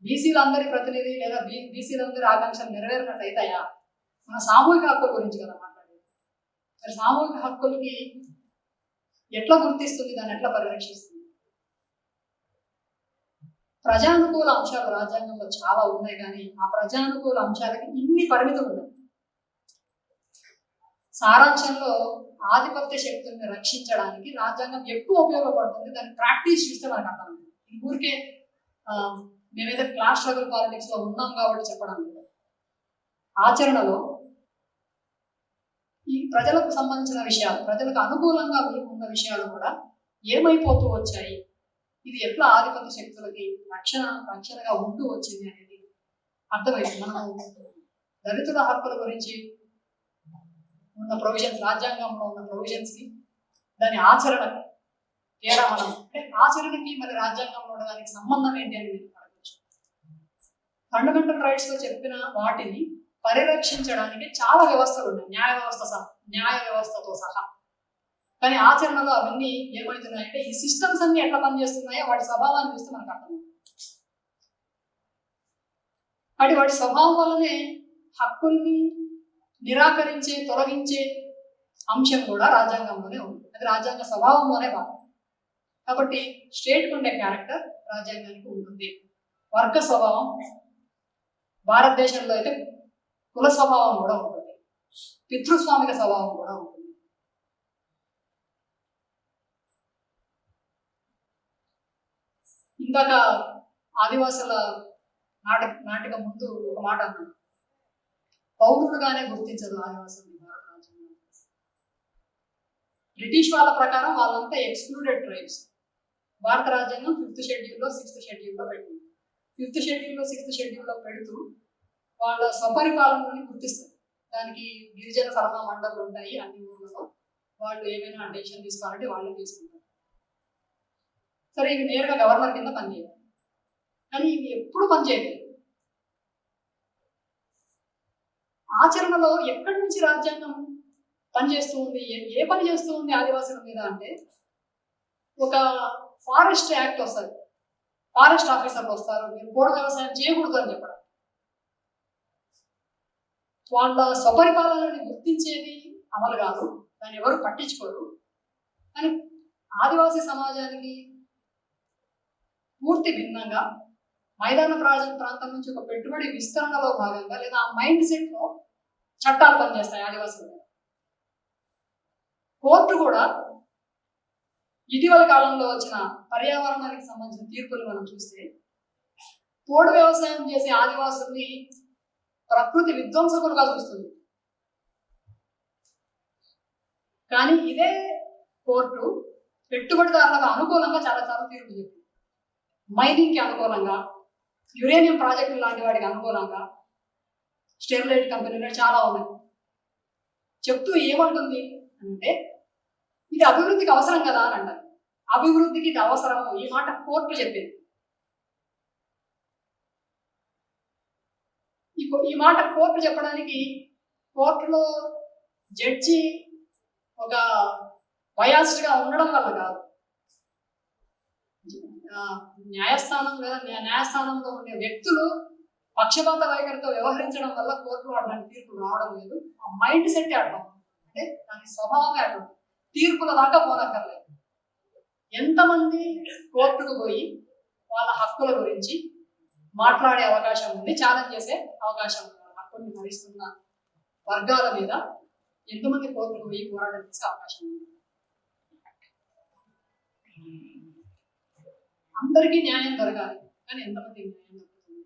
బీసీలందరి ప్రతినిధి లేదా బీసీలందరి ఆకాంక్షలు నెరవేరినట్టు అవుతాయా? మన సామూహిక హక్కుల గురించి కదా మాట్లాడేది. మరి సామూహిక హక్కులకి ఎట్లా గుర్తిస్తుంది, దాన్ని ఎట్లా పరిరక్షిస్తుంది? ప్రజానుకూల అంశాలు రాజ్యాంగంలో చాలా ఉన్నాయి, కానీ ఆ ప్రజానుకూల అంశాలకి ఇన్ని పరిమితులు ఉన్నాయి. సారాంశంలో ఆధిపత్య శక్తుల్ని రక్షించడానికి రాజ్యాంగం ఎక్కువ ఉపయోగపడుతుంది. దాని ప్రాక్టీస్ చూస్తే మనకు అర్థమైంది. ఈ ఊరికే మేమైతే క్లాస్ స్ట్రగుల్ పాలిటిక్స్ లో ఉన్నాం కాబట్టి చెప్పడం లేదు. ఆచరణలో ఈ ప్రజలకు సంబంధించిన విషయాలు, ప్రజలకు అనుకూలంగా ఉన్న విషయాలు కూడా ఏమైపోతూ వచ్చాయి, ఇది ఎట్లా ఆధిపత్య శక్తులకి రక్షణగా ఉంటూ వచ్చింది అనేది అర్థమైంది. మనం దళితుల హక్కుల గురించి ఉన్న ప్రొవిజన్స్, రాజ్యాంగంలో ఉన్న ప్రొవిజన్స్ కి దాని ఆచరణ తేడా, మనం అంటే ఆచరణకి మరి రాజ్యాంగంలో దానికి సంబంధం ఏంటి అని మీరు అడగచ్చు. ఫండమెంటల్ రైట్స్ లో చెప్పిన వాటిని పరిరక్షించడానికి చాలా వ్యవస్థలు ఉన్నాయి, న్యాయ వ్యవస్థతో సహా. కానీ ఆచరణలో అవన్నీ ఏమవుతున్నాయంటే ఈ సిస్టమ్స్ అన్ని ఎట్లా పనిచేస్తున్నాయో వాటి స్వభావాన్ని చూస్తే మనకు అర్థం. వాటి స్వభావం వల్లనే హక్కుల్ని నిరాకరించే, తొలగించే అంశం కూడా రాజ్యాంగంలోనే ఉంది. అది రాజ్యాంగ స్వభావంలోనే భాగం. కాబట్టి స్టేట్కి ఉండే క్యారెక్టర్ రాజ్యాంగానికి ఉంటుంది. వర్గ స్వభావం, భారతదేశంలో అయితే కుల స్వభావం కూడా ఉంటుంది, పితృస్వామిక స్వభావం కూడా ఉంటుంది. ఇందాక ఆదివాసుల నాటక ముందు ఒక మాట అన్నాను, పౌరులుగానే గుర్తించదు ఆదివాసులు భారత రాజ్యాంగం. బ్రిటిష్ వాళ్ళ ప్రకారం వాళ్ళంతా ఎక్స్క్లూడెడ్ ట్రైబ్స్. భారత రాజ్యాంగం 5th షెడ్యూల్లో 6th షెడ్యూల్లో పెట్టింది. 5th షెడ్యూల్లో 6th షెడ్యూల్లో పెడుతూ వాళ్ళ స్వపరిపాలనని గుర్తిస్తారు. దానికి గిరిజన సలహా మండళ్ళు ఉంటాయి అన్ని ఊర్లలో. వాళ్ళు ఏమైనా డెసిషన్ తీసుకోవాలంటే వాళ్ళే తీసుకుంటారు. సరే, ఇవి నేరుగా గవర్నర్ కింద పనిచేయాలి, కానీ ఇవి ఎప్పుడు పనిచేయలేదు. ఆచరణలో ఎక్కడి నుంచి రాజ్యాంగం పనిచేస్తూ ఉంది, ఏ పని చేస్తూ ఉంది ఆదివాసుల మీద అంటే, ఒక ఫారెస్ట్ యాక్ట్ వస్తుంది, ఫారెస్ట్ ఆఫీసర్లు వస్తారు, మీరు పోడు వ్యవసాయం చేయకూడదు అని చెప్పడం. వాళ్ళ స్వపరిపాలనని గుర్తించేది అమలు కాదు, దాన్ని ఎవరు పట్టించుకోరు. కానీ ఆదివాసీ సమాజానికి పూర్తి భిన్నంగా మైదాన ప్రాంతం నుంచి ఒక పెట్టుబడి విస్తరణలో భాగంగా లేదా ఆ మైండ్ సెట్ లో చట్టాలు పనిచేస్తాయి ఆదివాసుల మీద. కోర్టు కూడా ఇటీవల కాలంలో వచ్చిన పర్యావరణానికి సంబంధించిన తీర్పులు మనం చూస్తే, పోడు వ్యవసాయం చేసే ఆదివాసుల్ని ప్రకృతి విధ్వంసకులుగా చూస్తుంది. కానీ ఇదే కోర్టు పెట్టుబడిదారులకు అనుకూలంగా చాలా తీర్పులు చెప్పింది. మైనింగ్ కి అనుకూలంగా, యురేనియం ప్రాజెక్టులు లాంటి వాటికి అనుకూలంగా, స్టెరిలైట్ కంపెనీలు చాలా ఉన్నాయి. చెప్తూ ఏమంటుంది అంటే, ఇది అభివృద్ధికి అవసరం కదా అని అంటారు. అభివృద్ధికి ఇది అవసరము, ఈ మాట కోర్టు చెప్పింది. ఈ మాట కోర్టు చెప్పడానికి కోర్టులో జడ్జి ఒక బయాస్డ్ గా ఉండడం వల్ల కాదు, న్యాయస్థానంలో ఉండే వ్యక్తులు పక్షపాత వైఖరితో వ్యవహరించడం వల్ల కోర్టులో అట్లాంటి తీర్పులు రావడం లేదు. ఆ మైండ్ సెట్ అర్థం, అంటే దాని స్వభావమే అర్థం. తీర్పుల దాకా పోనక్కర్లేదు. ఎంతమంది కోర్టుకు పోయి వాళ్ళ హక్కుల గురించి మాట్లాడే అవకాశం ఉంది, ఛాలెంజ్ చేసే అవకాశం ఉంది. హక్కుల్ని భరిస్తున్న వర్గాల మీద ఎంతమంది కోర్టుకు పోయి పోరాటం చేసే అవకాశం ఉంది. అందరికీ న్యాయం జరగాలి, కానీ ఎంతమంది న్యాయం జరుగుతుంది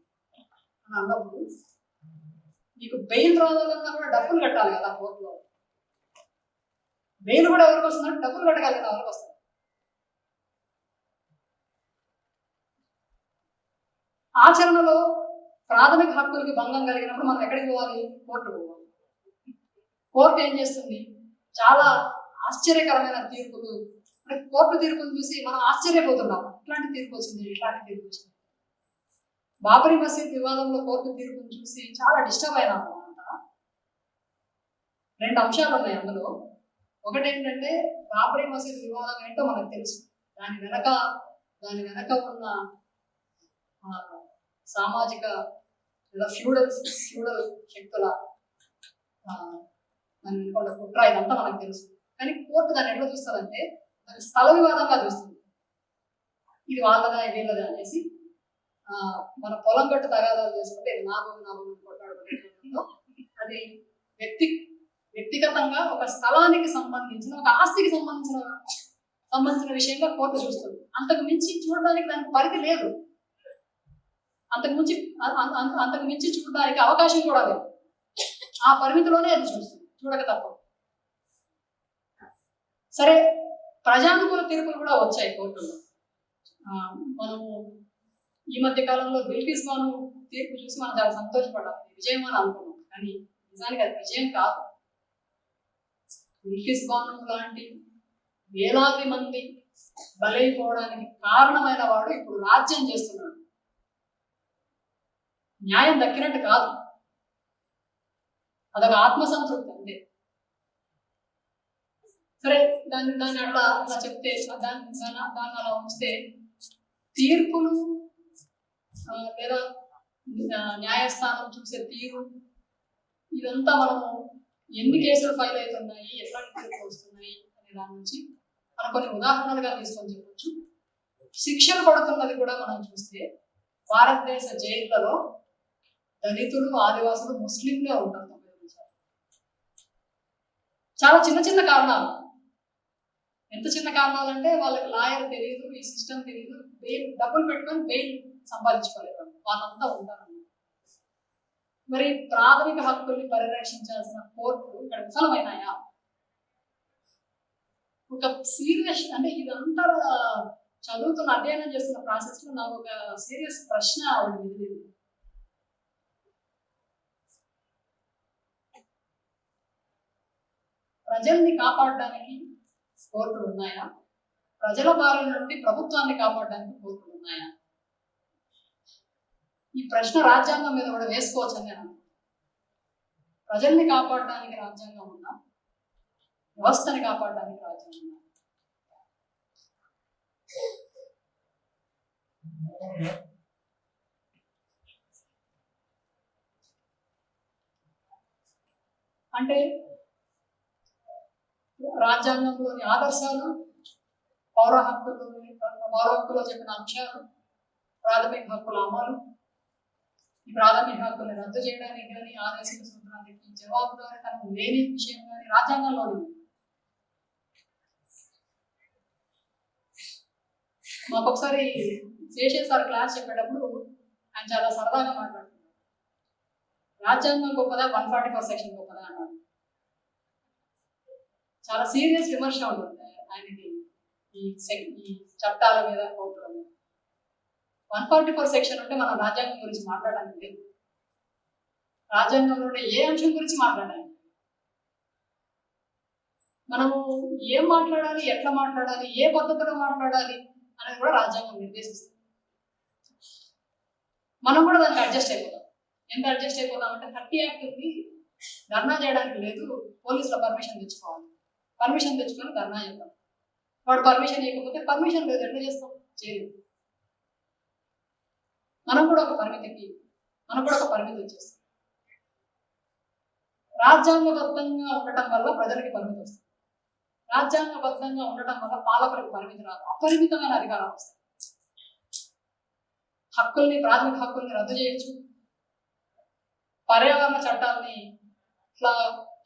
అని అన్నప్పుడు మీకు బెయిల్ రావాలన్నా కూడా డబ్బులు కట్టాలి కదా కోర్టులో. బెయిల్ కూడా ఎవరికి వస్తుందంటే డబ్బులు కట్టగాలి కదా, ఎవరికి వస్తుంది. ఆచరణలో ప్రాథమిక హక్కులకి భంగం కలిగినప్పుడు మనం ఎక్కడికి పోవాలి? కోర్టుకు పోవాలి. కోర్టు ఏం చేస్తుంది? చాలా ఆశ్చర్యకరమైన తీర్పులు, అంటే కోర్టు తీర్పును చూసి మనం ఆశ్చర్యపోతున్నాం, ఇట్లాంటి తీర్పు వచ్చింది, ఇట్లాంటి తీర్పు వచ్చింది. బాబరీ మసీద్ వివాదంలో కోర్టు తీర్పును చూసి చాలా డిస్టర్బ్ అయినా అంట. 2 అంశాలు ఉన్నాయి అందులో. ఒకటి ఏంటంటే, బాబరీ మసీద్ వివాదం ఏంటో మనకు తెలుసు, దాని వెనక ఉన్న సామాజిక లేదా ఫ్యూడల్ శక్తుల దాని వెనుక కుట్ర, ఇదంతా మనకు తెలుసు. కానీ కోర్టు దాన్ని ఎట్లా చూస్తుందంటే, దాన్ని స్థల వివాదంగా చూస్తుంది. ఇది వాళ్ళదా వీళ్ళదా అనేసి మన పొలం గట్టు తగాదాలు చేసుకుంటే ఇది నా భూమి కొట్లాడుకుంటుందో, అది వ్యక్తిగతంగా ఒక స్థలానికి సంబంధించిన, ఒక ఆస్తికి సంబంధించిన విషయంగా కోర్టు చూస్తుంది. అంతకు మించి చూడడానికి దానికి పరిధి లేదు, అంతకు మించి చూడడానికి అవకాశం కూడా లేదు. ఆ పరిమితిలోనే అది చూస్తుంది, చూడక తప్ప. సరే, ప్రజానుకూల తీర్పులు కూడా వచ్చాయి కోర్టులో. మనము ఈ మధ్య కాలంలో బిల్కిస్ బాను తీర్పు చూసి మనం చాలా సంతోషపడ్డాం, విజయం అని అనుకున్నాం. కానీ నిజానికి అది విజయం కాదు. బిల్కిస్ బాను లాంటి వేలాది మంది బలైపోవడానికి కారణమైన వాడు ఇప్పుడు రాజ్యం చేస్తున్నాడు. న్యాయం దక్కినట్టు కాదు, అదొక ఆత్మసంతృప్తి అంతే. సరే, దాన్ని అట్లా చెప్తే, దాన్ని అలా ఉంచితే తీర్పులు లేదా న్యాయస్థానం చూసే తీరు, ఇదంతా మనము ఎన్ని కేసులు ఫైల్ అవుతున్నాయి, ఎట్లాంటి తీర్పులు వస్తున్నాయి అనే దాని నుంచి మనం కొన్ని ఉదాహరణలుగా తీసుకొని చెప్పొచ్చు. శిక్షలు పడుతున్నది కూడా మనం చూస్తే భారతదేశ జైళ్లలో దళితులు, ఆదివాసులు, ముస్లింలే ఉంటారు. చాలా చిన్న చిన్న కారణాలు. ఎంత చిన్న కారణాలు అంటే వాళ్ళకి లాయర్ తెలియదు, ఈ సిస్టమ్ తెలియదు, బెయిల్ డబ్బులు పెట్టుకొని బెయిల్ సంపాదించుకోలేదు, వాళ్ళంతా ఉంటారు. మరి ప్రాథమిక హక్కుల్ని పరిరక్షించాల్సిన కోర్టులు ఇక్కడ విఫలమైనాయా? ఒక సీరియస్, అంటే ఇదంతా చదువుతున్న అధ్యయనం చేస్తున్న ప్రాసెస్ లో నాకు ఒక సీరియస్ ప్రశ్న ఒకటి మిగిలింది. ప్రజల్ని కాపాడడానికి కోర్టులు ఉన్నాయా? ప్రజల బారి నుండి ప్రభుత్వాన్ని కాపాడడానికి కోర్టులు ఉన్నాయా? ఈ ప్రశ్న రాజ్యాంగం మీద కూడా వేసుకోవచ్చని నేను అనుకుంటున్నాను. ప్రజల్ని కాపాడడానికి రాజ్యాంగం ఉందా? వ్యవస్థని కాపాడడానికి రాజ్యాంగం ఉందా? అంటే రాజ్యాంగంలోని ఆదర్శాలు, పౌర హక్కుల్లో చెప్పిన అంశాలు, ప్రాథమిక హక్కుల అమలు, ఈ ప్రాథమిక హక్కుల్ని రద్దు చేయడానికి కానీ ఆదేశించడానికి జవాబుదారీతనం లేని విషయం కానీ రాజ్యాంగంలో ఉంది. మాకు ఒకసారి శేషయ్య సార్ క్లాస్ చెప్పేటప్పుడు ఆయన చాలా సరదాగా మాట్లాడుతున్నారు. రాజ్యాంగం గొప్పదా, 144 సెక్షన్ గొప్పదా అన్నాడు. చాలా సీరియస్ విమర్శ ఉంటుంది ఆయనకి ఈ చట్టాల మీద, కోర్టుల మీద. 144 సెక్షన్ అంటే మనం రాజ్యాంగం గురించి మాట్లాడడానికి లేదు. రాజ్యాంగంలోనే ఏ అంశం గురించి మాట్లాడాలి, మనము ఏం మాట్లాడాలి, ఎట్లా మాట్లాడాలి, ఏ పద్ధతిలో మాట్లాడాలి అనేది కూడా రాజ్యాంగం నిర్దేశిస్తుంది. మనం కూడా దానికి అడ్జస్ట్ అయిపోతాం. ఎంత అడ్జస్ట్ అయిపోతామంటే 30 యాక్ట్కి ధర్నా చేయడానికి లేదు, పోలీసుల పర్మిషన్ తెచ్చుకోవాలి. పర్మిషన్ తెచ్చుకొని ధర్నా చేద్దాం. వాడు పర్మిషన్ ఇవ్వకపోతే పర్మిషన్ లేదు, ఎట్లా చేస్తాం? చేయలేదు. మనం కూడా ఒక పరిమితి వచ్చేస్తాం. రాజ్యాంగబద్ధంగా ఉండటం వల్ల ప్రజలకి పరిమితి వస్తుంది. రాజ్యాంగబద్ధంగా ఉండటం వల్ల పాలకులకు పరిమితి రాదు, అపరిమితమైన అధికారాలు వస్తాయి. ప్రాథమిక హక్కుల్ని రద్దు చేయొచ్చు, పర్యావరణ చట్టాలని ఇట్లా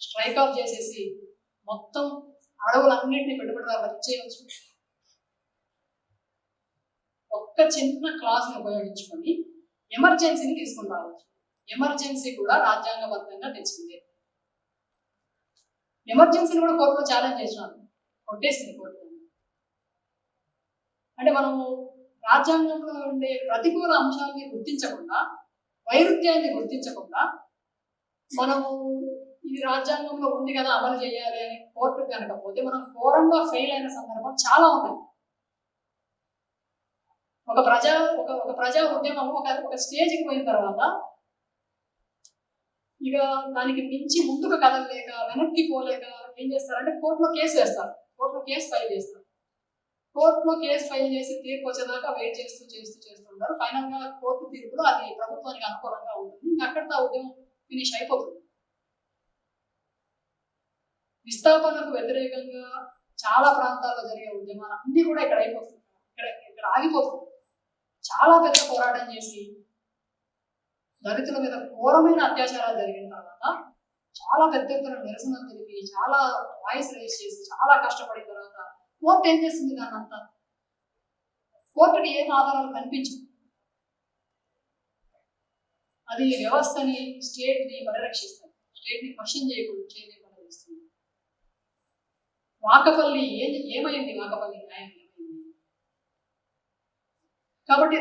స్ట్రైక్ ఆఫ్ చేసేసి మొత్తం అడవులన్నింటినీ పెట్టుబడిదారులు రద్దు చేయవచ్చు. ఒక్క చిన్న క్లాస్ని ఉపయోగించుకొని ఎమర్జెన్సీని తీసుకుని రావచ్చు. ఎమర్జెన్సీ కూడా రాజ్యాంగబద్ధంగా తెచ్చింది. ఎమర్జెన్సీని కూడా కోర్టులో ఛాలెంజ్ చేసినారు, కొట్టేసింది కోర్టు. అంటే మనము రాజ్యాంగంలో ఉండే ప్రతికూల అంశాన్ని గుర్తించకుండా, వైరుధ్యాన్ని గుర్తించకుండా, మనము ఇది రాజ్యాంగంలో ఉంది కదా అమలు చేయాలి అని కోర్టు కనుకపోతే మనం ఘోరంగా ఫెయిల్ అయిన సందర్భం చాలా ఉన్నాయి. ఒక ప్రజా ఉద్యమం ఒక స్టేజ్కి పోయిన తర్వాత ఇక దానికి మించి ముందుకు కదలలేక, వెనక్కి పోలేక ఏం చేస్తారంటే కోర్టులో కేసు వేస్తారు, కోర్టులో కేసు ఫైల్ చేస్తారు. కోర్టులో కేసు ఫైల్ చేసి తీర్పు వచ్చేదాకా వెయిట్ చేస్తుంటారు. ఫైనల్ గా కోర్టు తీర్పులో అది ప్రభుత్వానికి అనుకూలంగా ఉంటుంది. ఇంకా అక్కడితో ఉద్యమం ఫినిష్ అయిపోతుంది. విస్థాపనకు వ్యతిరేకంగా చాలా ప్రాంతాల్లో జరిగే ఉద్యమాలు అన్ని కూడా ఇక్కడ అయిపోతుంది, ఇక్కడ ఆగిపోతుంది. చాలా పెద్ద పోరాటం చేసి దళితుల మీద ఘోరమైన అత్యాచారాలు జరిగిన తర్వాత చాలా పెద్ద ఎత్తున నిరసన తెలిపి, చాలా వాయిస్ రైజ్ చేసి, చాలా కష్టపడిన తర్వాత కోర్టు ఏం చేస్తుంది? దాన్నంతా కోర్టుకి ఏం ఆధారాలు కనిపించవు. అది వ్యవస్థని, స్టేట్ని పరిరక్షిస్తుంది, స్టేట్ని క్వశ్చన్ చేయకుండా చేస్తుంది. వాకపల్లి ఏమైంది? వాకపల్లి న్యాయం ఏమైంది? కాబట్టి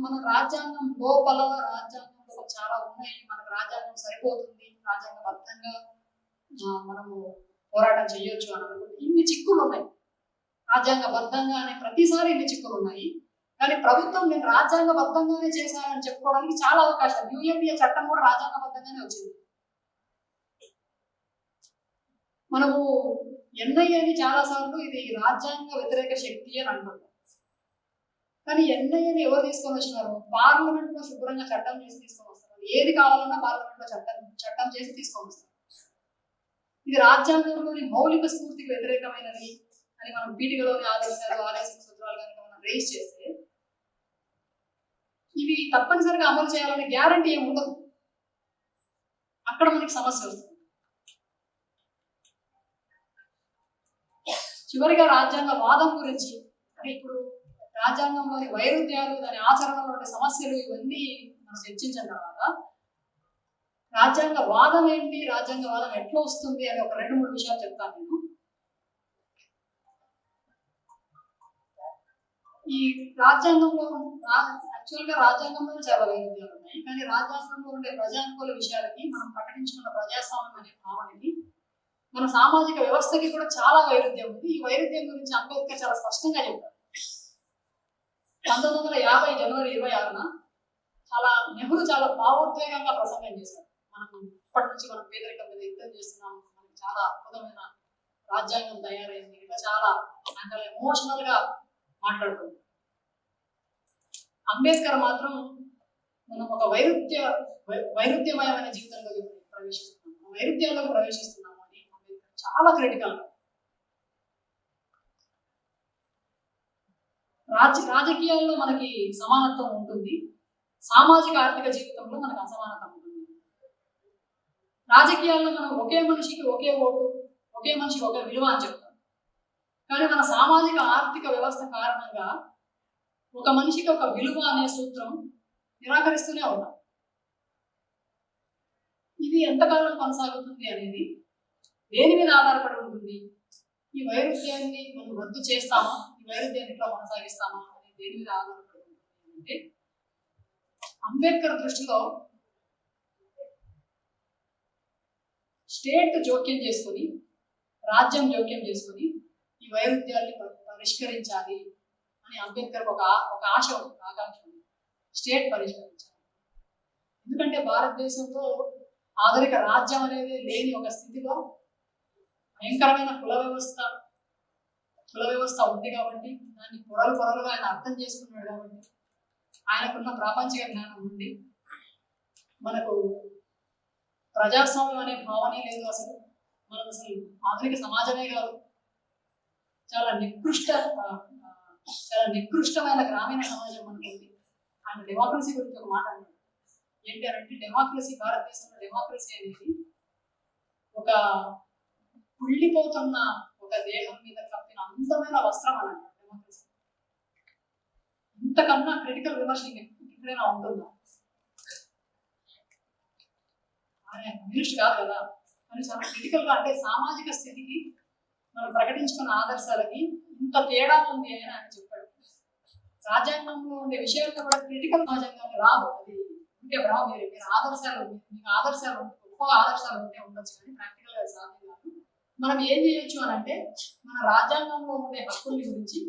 మన రాజ్యాంగం లోపల రాజ్యాంగంలో చాలా ఉన్నాయి. మనకు రాజ్యాంగం సరిపోతుంది, రాజ్యాంగబద్ధంగా మనము పోరాటం చేయొచ్చు అని అనుకుంటే ఇన్ని చిక్కులు ఉన్నాయి. రాజ్యాంగబద్ధంగా అనే ప్రతిసారి ఇన్ని చిక్కులు ఉన్నాయి. కానీ ప్రభుత్వం నేను రాజ్యాంగబద్ధంగానే చేశానని చెప్పుకోవడానికి చాలా అవకాశాలు. యూఏపీఏ చట్టం కూడా రాజ్యాంగబద్ధంగానే వచ్చింది. మనము ఎన్ఐఏని చాలాసార్లు ఇది రాజ్యాంగ వ్యతిరేక శక్తి అని అంటున్నాం. కానీ ఎన్ఐఏని ఎవరు తీసుకొని వచ్చినారు? పార్లమెంట్ లో శుభ్రంగా చట్టం చేసి తీసుకొని వస్తారు. ఏది కావాలన్నా పార్లమెంట్ లో చట్టం చేసి తీసుకొని వస్తారు. ఇది రాజ్యాంగంలోని మౌలిక స్ఫూర్తికి వ్యతిరేకమైనది అని మనం పీఠికలోని ఆదేశాలు ఆదేశిక సూత్రాలు కనుక మనం రేస్ చేస్తే ఇవి తప్పనిసరిగా అమలు చేయాలనే గ్యారంటీ ఏమి ఉండదు. అక్కడ మనకి సమస్య వస్తుంది. చివరిగా రాజ్యాంగ వాదం గురించి, అంటే ఇప్పుడు రాజ్యాంగంలోని వైరుధ్యాలు, దాని ఆచరణలోని సమస్యలు ఇవన్నీ మనం చర్చించిన తర్వాత రాజ్యాంగ వాదం ఏంటి, రాజ్యాంగ వాదం ఎట్లా వస్తుంది అని ఒక 2-3 విషయాలు చెప్తాను నేను. ఈ రాజ్యాంగంలో యాక్చువల్గా రాజ్యాంగంలో చాలా వైరుధ్యాలు ఉన్నాయి. కానీ రాజ్యాంగంలో ఉండే ప్రజానుకూల విషయాలకి, మనం ప్రకటించుకున్న ప్రజాస్వామ్యం అనే భావనకి, మన సామాజిక వ్యవస్థకి కూడా చాలా వైరుధ్యం ఉంది. ఈ వైరుధ్యం గురించి అంబేద్కర్ చాలా స్పష్టంగా చెప్పారు. 1950 జనవరి 26న నెహ్రూ చాలా భావోద్వేగంగా ప్రసంగం చేశారు. మనం ఇప్పటి నుంచి మనం పేదరికం మీద యుద్ధం చేస్తున్నాము, మనకి చాలా అద్భుతమైన రాజ్యాంగం తయారైంది, ఇంకా చాలా అంటే ఎమోషనల్ గా మాట్లాడుతుంది. అంబేద్కర్ మాత్రం మనం ఒక వైరుధ్యమయమైన జీవితంలోకి ప్రవేశిస్తున్నాము, వైరుధ్యాల్లోకి ప్రవేశిస్తున్నాము అని అంబేద్కర్ చాలా క్రిటికల్. రాజకీయాల్లో మనకి సమానత్వం ఉంటుంది, సామాజిక ఆర్థిక జీవితంలో మనకు అసమానత్వం ఉంటుంది. రాజకీయాల్లో మనం ఒకే మనిషికి ఒకే ఓటు, ఒకే మనిషికి ఒకే విలువ అని చెప్తాం. కానీ మన సామాజిక ఆర్థిక వ్యవస్థ కారణంగా ఒక మనిషికి ఒక విలువ అనే సూత్రం నిరాకరిస్తూనే ఉంటాం. ఇది ఎంతకాలం కొనసాగుతుంది అనేది దేని మీద ఆధారపడి ఉంటుంది? ఈ వైరుధ్యాన్ని మనం రద్దు చేస్తామా, ఈ వైరుధ్యాన్ని ఇట్లా కొనసాగిస్తామా అనేది దేని మీద ఆధారపడి ఉంటుంది అంటే, అంబేద్కర్ దృష్టిలో స్టేట్ జోక్యం చేసుకొని, రాజ్యం జోక్యం చేసుకొని ఈ వైరుధ్యాన్ని పరిష్కరించాలి అని అంబేద్కర్ ఒక ఆశ ఉంది, ఆకాంక్ష ఉంది. స్టేట్ పరిష్కరించాలి. ఎందుకంటే భారతదేశంలో ఆధునిక రాజ్యం అనేది లేని ఒక స్థితిలో భయంకరమైన కుల వ్యవస్థ ఉంది కాబట్టి, దాన్ని పొరలుగా ఆయన అర్థం చేసుకున్నాడు కాబట్టి, ఆయనకున్న ప్రాపంచిక జ్ఞానం ఉంది. మనకు ప్రజాస్వామ్యం అనే భావనే లేదు అసలు. మనకు అసలు ఆధునిక సమాజమే కాదు, చాలా నికృష్టమైన గ్రామీణ సమాజం మనకు ఉంది. ఆయన డెమోక్రసీ గురించి ఒక మాట అన్నాడు. ఏంటి అంటే, డెమోక్రసీ, భారతదేశంలో డెమోక్రసీ అనేది ఒక కుళ్ళిపోతున్న ఒక దేహం మీద కప్పిన అందమైన వస్త్రం అని అంటారు డెమోక్రసీ. ఇంతకన్నా క్రిటికల్ విమర్శ ఎక్కడైనా ఉంటుందా? ఆయన కమ్యూనిస్ట్ కాదు కదా, మరి చాలా క్రిటికల్ గా, అంటే సామాజిక స్థితికి, మనం ప్రకటించుకున్న ఆదర్శాలకి ఇంత తేడా ఉంది అని ఆయన చెప్పాడు. రాజ్యాంగంలో ఉండే విషయాల్లో కూడా క్రిటికల్ రాజ్యాంగాన్ని రాదు. అది ఉంటే రావు. మీరు ఆదర్శాలు, మీకు ఆదర్శాలు గొప్ప ఆదర్శాలు ఉంటే ఉండొచ్చు, కానీ ప్రాక్టికల్ గా సాధ్యం కాదు. మనం ఏం చేయొచ్చు అని అంటే, మన రాజ్యాంగంలో ఉండే హక్కుల గురించి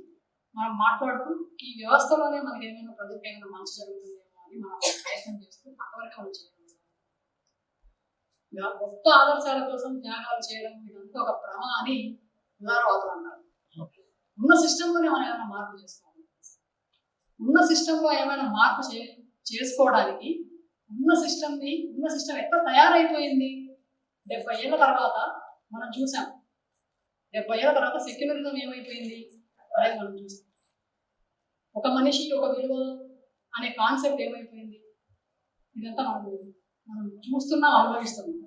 మనం మాట్లాడుతూ, ఈ వ్యవస్థలోనే మనకి ఏమైనా ప్రజలకు ఏమైనా మంచి జరుగుతుందేమో అని మనం ప్రయత్నం చేస్తూ అంతవరకు మనం చేయగలుగుతాం. గొప్ప ఆదర్శాల కోసం త్యాగాలు చేయడం ఇదంతా ఒక భ్రమ అని ఉదారవాదులు అన్నారు. ఉన్న సిస్టంలోనే మనం ఏమైనా మార్పు చేసుకోవాలి. ఉన్న సిస్టంలో ఏమైనా మార్పు చేసుకోవడానికి ఉన్న సిస్టమ్ ఎట్లా తయారైపోయింది? 70 ఏళ్ళ తర్వాత మనం చూసాం. 70 ఏళ్ళ తర్వాత సెక్యులరిజం ఏమైపోయింది అనేది మనం చూసాం. ఒక మనిషి ఒక విలువ అనే కాన్సెప్ట్ ఏమైపోయింది? ఇదంతా మనం చూస్తున్నాం, అనుభవిస్తున్నాం.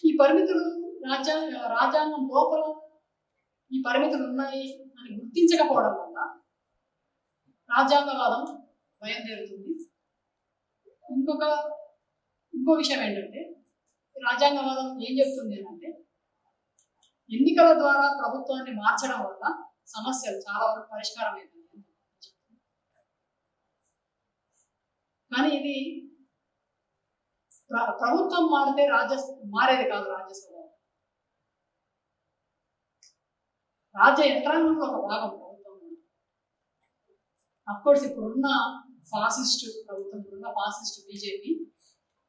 ఈ పరిమితులు రాజ్యాంగం లోపల ఈ పరిమితులు ఉన్నాయి అని గుర్తించకపోవడం వల్ల రాజ్యాంగవాదం బయలుదేరుతుంది. ఇంకో విషయం ఏంటంటే, రాజ్యాంగవాదం ఏం చెప్తుంది అంటే ఎన్నికల ద్వారా ప్రభుత్వాన్ని మార్చడం వల్ల సమస్యలు చాలా వరకు పరిష్కారం అవుతుంది. కానీ ఇది ప్రభుత్వం మారితే మారేది కాదు. రాజ్యసభ రాజ్య యంత్రాంగంలో ఒక భాగం ప్రభుత్వం. అఫ్కోర్స్ ఇప్పుడున్న ఫాసిస్ట్ ప్రభుత్వం, ఇప్పుడున్న ఫాసిస్ట్ బీజేపీ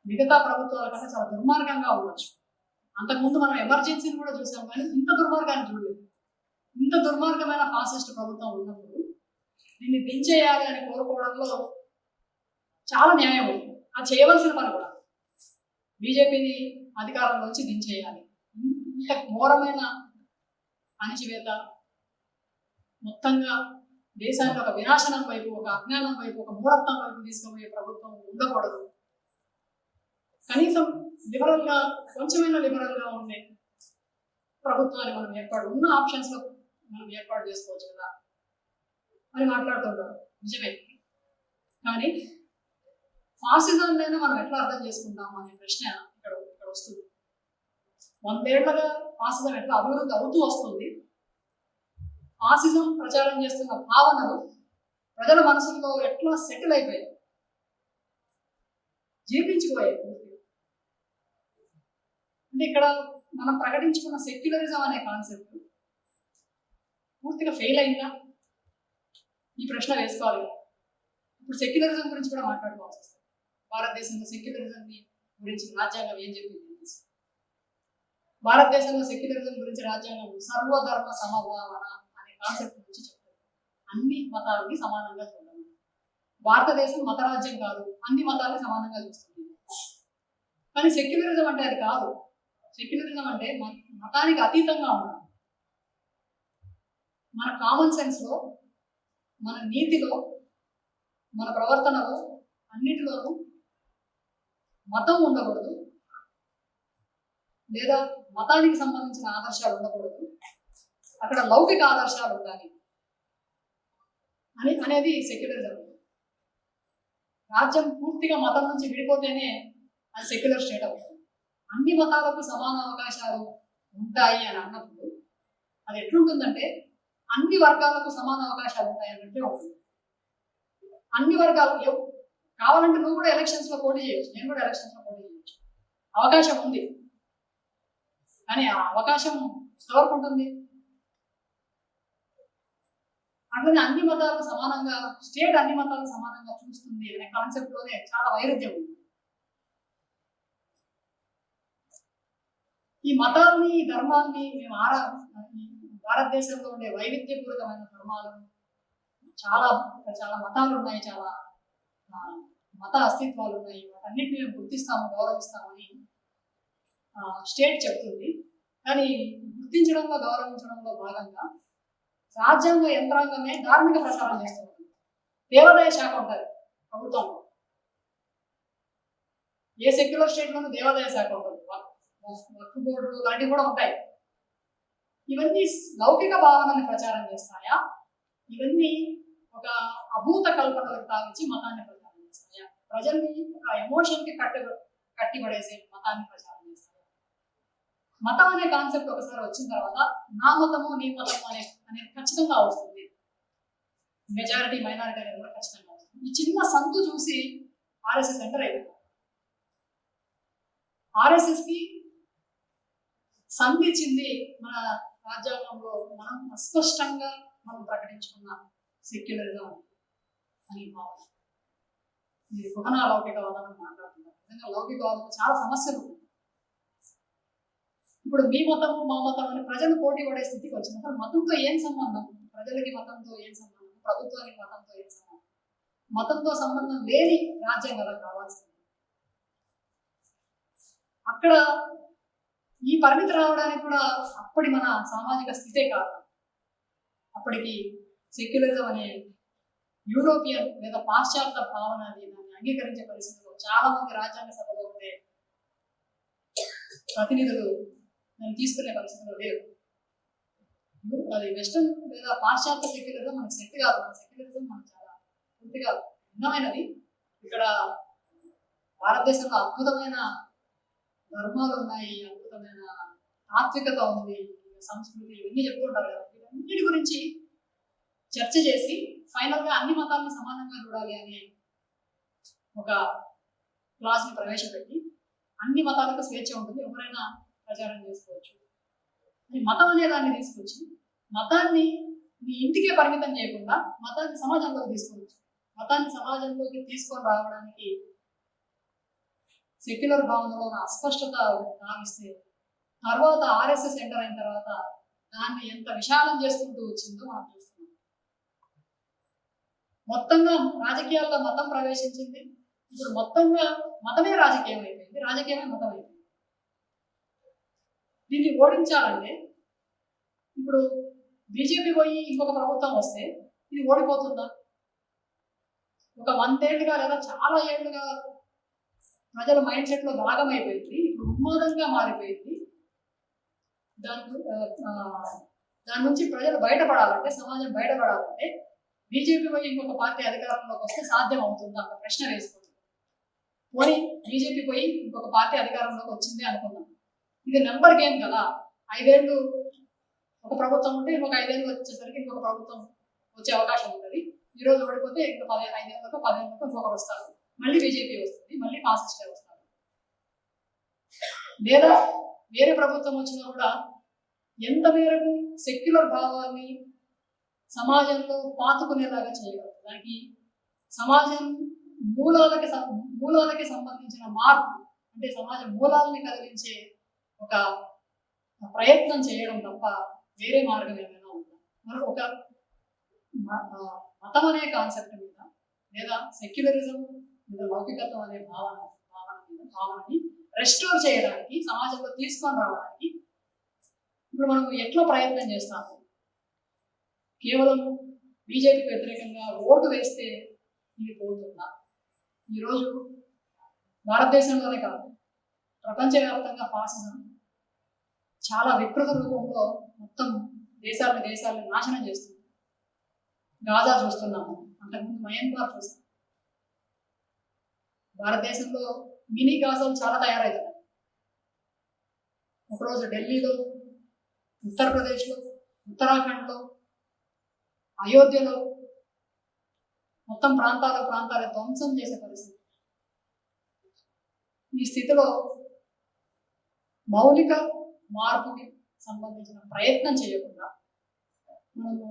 మిగతా ప్రభుత్వాల కన్నా చాలా దుర్మార్గంగా ఉండొచ్చు. అంతకుముందు మనం ఎమర్జెన్సీని కూడా చూసాం, కానీ ఇంత దుర్మార్గాన్ని చూడలేదు. ఇంత దుర్మార్గమైన ఫాసిస్ట్ ప్రభుత్వం ఉన్నప్పుడు దీన్ని దించేయాలి అని కోరుకోవడంలో చాలా న్యాయం ఉంది. అది చేయవలసిన పని కూడా. బీజేపీని అధికారంలోంచి దించేయాలి. ఇంత ఘోరమైన అణిచివేత, మొత్తంగా దేశానికి ఒక వినాశనం వైపు, ఒక అజ్ఞానం వైపు, ఒక మూఢత్వం వైపు తీసుకుపోయే ప్రభుత్వం ఉండకూడదు. కనీసం లిబరల్గా, కొంచెమైనా లిబరల్గా ఉండే ప్రభుత్వాన్ని మనం ఉన్న ఆప్షన్స్ లో మనం ఏర్పాటు చేసుకోవచ్చు కదా అని మాట్లాడుతుంటారు. నిజమే. కానీ ఫాసిజంలోనే మనం ఎట్లా అర్థం చేసుకుంటాము అనే ప్రశ్న ఇక్కడ వస్తుంది. 100 ఏళ్లుగా ఫాసిజం ఎట్లా అభివృద్ధి అవుతూ వస్తుంది, ఫాసిజం ప్రచారం చేస్తున్న భావనలు ప్రజల మనసుల్లో ఎట్లా సెటిల్ అయిపోయాయి, జీర్ణించిపోయాయి. అంటే ఇక్కడ మనం ప్రకటించుకున్న సెక్యులరిజం అనే కాన్సెప్ట్ పూర్తిగా ఫెయిల్ అయిందా? ఈ ప్రశ్న వేసుకోవాలి. ఇప్పుడు సెక్యులరిజం గురించి కూడా మాట్లాడుకోవాల్సి వస్తుంది. భారతదేశంలో సెక్యులరిజం గురించి రాజ్యాంగం ఏం చెప్పింది? భారతదేశంలో సెక్యులరిజం గురించి రాజ్యాంగం సర్వధర్మ సమభావన అనే కాన్సెప్ట్ గురించి చెప్తుంది. అన్ని మతాలని సమానంగా చూడాలి. భారతదేశం మతరాజ్యం కాదు, అన్ని మతాలని సమానంగా చూస్తుంది. కానీ సెక్యులరిజం అంటే అది కాదు. సెక్యులరిజం అంటే మతానికి అతీతంగా ఉండడం. మన కామన్ సెన్స్ లో, మన నీతిలో, మన ప్రవర్తనలో అన్నిటిలోనూ మతం ఉండకూడదు, లేదా మతానికి సంబంధించిన ఆదర్శాలు ఉండకూడదు, అక్కడ లౌకిక ఆదర్శాలు ఉండాలి అనేది సెక్యులరిజం. రాజ్యం పూర్తిగా మతం నుంచి విడిపోతేనే అది సెక్యులర్ స్టేట్ అవుతుంది. అన్ని మతాలకు సమాన అవకాశాలు ఉంటాయి అని అన్నప్పుడు అది ఎట్లుంటుందంటే అన్ని వర్గాలకు సమాన అవకాశాలు ఉంటాయి అన్నట్టే ఉంటుంది. అన్ని వర్గాలు కావాలంటే నువ్వు కూడా ఎలక్షన్స్ లో పోటీ చేయొచ్చు, నేను కూడా ఎలక్షన్స్ లో పోటీ చేయొచ్చు, అవకాశం ఉంది. కానీ ఆ అవకాశం ఎవరికి ఉంటుంది? అట్లనే అన్ని మతాలకు సమానంగా, స్టేట్ అన్ని మతాలకు సమానంగా చూస్తుంది అనే కాన్సెప్ట్ లోనే చాలా వైరుధ్యం ఉంది. ఈ మతాన్ని, ధర్మాన్ని మేము భారతదేశంలో ఉండే వైవిధ్యపూరితమైన ధర్మాలను, చాలా చాలా మతాలు ఉన్నాయి, చాలా మత అస్తిత్వాలు ఉన్నాయి, వాటన్నిటిని మేము గుర్తిస్తాము, గౌరవిస్తామని స్టేట్ చెప్తుంది. కానీ గుర్తించడంలో, గౌరవించడంలో భాగంగా రాజ్యాంగ యంత్రాంగమే ధార్మిక ప్రచారం చేస్తుంది. దేవాదాయ శాఖ ఉంటుంది ప్రభుత్వంలో. ఏ సెక్యులర్ స్టేట్ లోనూ దేవాదాయ శాఖ ఉంటుంది, వక్ఫ్ బోర్డు లాంటివి కూడా ఉంటాయి. ఇవన్నీ లౌకిక భావనని ప్రచారం చేస్తాయా? ఇవన్నీ ఒక అభూత కల్పనలకు తాగించి మతాన్ని ప్రచారం చేస్తాయా? ప్రజల్ని ఒక ఎమోషన్ కి కట్టిపడేసే మతాన్ని ప్రచారం చేస్తాయా? మతం అనే కాన్సెప్ట్ ఒకసారి వచ్చిన తర్వాత నా మతము, నీ మతము అనేది ఖచ్చితంగా వస్తుంది. మెజారిటీ, మైనారిటీ అనేది కూడా ఖచ్చితంగా వస్తుంది. ఈ చిన్న సంతు చూసి ఆర్ఎస్ఎస్ ఎంటర్ అయిపోయింది. ఆర్ఎస్ఎస్ కి సంధించింది మన రాజ్యాంగంలో మనం అస్పష్టంగా మనం ప్రకటించుకున్న సెక్యులరిజం అని భావన. మీరు కుహనా లౌకికవాదం మాట్లాడుతున్నారు. నిజంగా లౌకికవాదంలో చాలా సమస్యలు ఉన్నాయి. ఇప్పుడు మీ మతము, మా మతం అని ప్రజలు పోటీ పడే స్థితికి వచ్చినప్పుడు మతంతో ఏం సంబంధం? ప్రజలకి మతంతో ఏం సంబంధం? ప్రభుత్వానికి మతంతో ఏం సంబంధం? మతంతో సంబంధం లేని రాజ్యాంగం కావాల్సింది. అక్కడ ఈ పరిమితి రావడానికి కూడా అప్పటి మన సామాజిక స్థితే కాదు. అప్పటికి సెక్యులరిజం అనే యూరోపియన్ లేదా పాశ్చాత్య భావన దాన్ని అంగీకరించే పరిస్థితుల్లో చాలా మంది రాజ్యాంగ సభలో ఉండే ప్రతినిధులు దాన్ని తీసుకునే పరిస్థితుల్లో లేరు. అది వెస్టర్న్ లేదా పాశ్చాత్య సెక్యులరిజం మనకు సెట్ కాదు. మన సెక్యులరిజం మనకు చాలా పూర్తిగా భిన్నమైనది. ఇక్కడ భారతదేశంలో అద్భుతమైన ధర్మాలు ఉన్నాయి, అద్భుతమైన తాత్వికత ఉంది, సంస్కృతి, ఇవన్నీ చెప్తుంటారు కదా. ఇవన్నిటి గురించి చర్చ చేసి ఫైనల్ గా అన్ని మతాలను సమానంగా చూడాలి అనే ఒక క్లాస్ ని ప్రవేశపెట్టి అన్ని మతాలకు స్వేచ్ఛ ఉంటుంది, ఎవరైనా ప్రచారం చేసుకోవచ్చు. మతం అనే దాన్ని తీసుకొచ్చి మతాన్ని మీ ఇంటికే పరిమితం చేయకుండా మతాన్ని సమాజంలోకి తీసుకోవచ్చు. మతాన్ని సమాజంలోకి తీసుకొని రావడానికి సెక్యులర్ భావనలో అస్పష్టత భావిస్తే తర్వాత ఆర్ఎస్ఎస్ ఎంటర్ అయిన తర్వాత దాన్ని ఎంత విశాలం చేసుకుంటూ వచ్చిందో మనం చూస్తున్నాం. మొత్తంగా రాజకీయాల్లో మతం ప్రవేశించింది. ఇప్పుడు మొత్తంగా మతమే రాజకీయం అయిపోయింది, రాజకీయమే మతం అయిపోయింది. దీన్ని ఓడించాలంటే ఇప్పుడు బీజేపీ పోయి ఇంకొక ప్రభుత్వం వస్తే ఇది ఓడిపోతుందా? ఒక 100 ఏళ్ళుగా లేదా చాలా ఏళ్ళుగా ప్రజల మైండ్ సెట్ లో భాగం అయిపోయింది, ఇప్పుడు ఉన్మాదంగా మారిపోయింది. దాని నుంచి ప్రజలు బయటపడాలంటే, సమాజం బయటపడాలంటే బీజేపీ పోయి ఇంకొక పార్టీ అధికారంలోకి వస్తే సాధ్యం అవుతుందా అన్న ప్రశ్న వేసుకుంటుంది. పోనీ బీజేపీ పోయి ఇంకొక పార్టీ అధికారంలోకి వచ్చింది అనుకుందాం, ఇది నెంబర్ గేమ్ కదా. 5 ఏళ్ళు ఒక ప్రభుత్వం ఉంటే ఇంకొక 5 ఏళ్ళు వచ్చేసరికి ఇంకొక ప్రభుత్వం వచ్చే అవకాశం ఉంటుంది. ఈ రోజు ఓడిపోతే ఇంకా 5 ఏళ్ళకు 10 ఏళ్ళకు ఇంకొకరు వస్తారు, మళ్ళీ బీజేపీ వస్తుంది, మళ్ళీ ఫాసిస్టే వస్తారు. లేదా వేరే ప్రభుత్వం వచ్చినా కూడా ఎంత మేరకు సెక్యులర్ భావాన్ని సమాజంలో పాతుకునేలాగా చేయగలరు. దానికి సమాజం మూలాలకి సంబంధించిన మార్పు, అంటే సమాజ మూలాలని కదిలించే ఒక ప్రయత్నం చేయడం తప్ప వేరే మార్గం ఏమైనా ఉందా? మనం ఒక మతం అనే కాన్సెప్ట్ మీద లేదా సెక్యులరిజం లేదా లౌకికత్వం అనే భావనని రెస్టోర్ చేయడానికి, సమాజంలో తీసుకొని రావడానికి ఇప్పుడు మనం ఎట్లా ప్రయత్నం చేస్తాము? కేవలం బీజేపీకి వ్యతిరేకంగా ఓటు వేస్తే ఇది పోతుందా? ఈరోజు భారతదేశంలోనే కాదు, ప్రపంచవ్యాప్తంగా ఫాసిజం చాలా వికృత రూపంలో మొత్తం దేశాలను నాశనం చేస్తుంది. గాజా చూస్తున్నాము, అంతకుముందు మయన్మార్ చూస్తాం. భారతదేశంలో మినీ గాజాలు చాలా తయారవుతున్నాయి. ఒకరోజు ఢిల్లీలో, ఉత్తరప్రదేశ్లో, ఉత్తరాఖండ్లో, అయోధ్యలో మొత్తం ప్రాంతాల ధ్వంసం చేసే పరిస్థితి. ఈ స్థితిలో మౌలిక మార్పుకి సంబంధించిన ప్రయత్నం చేయకుండా మనము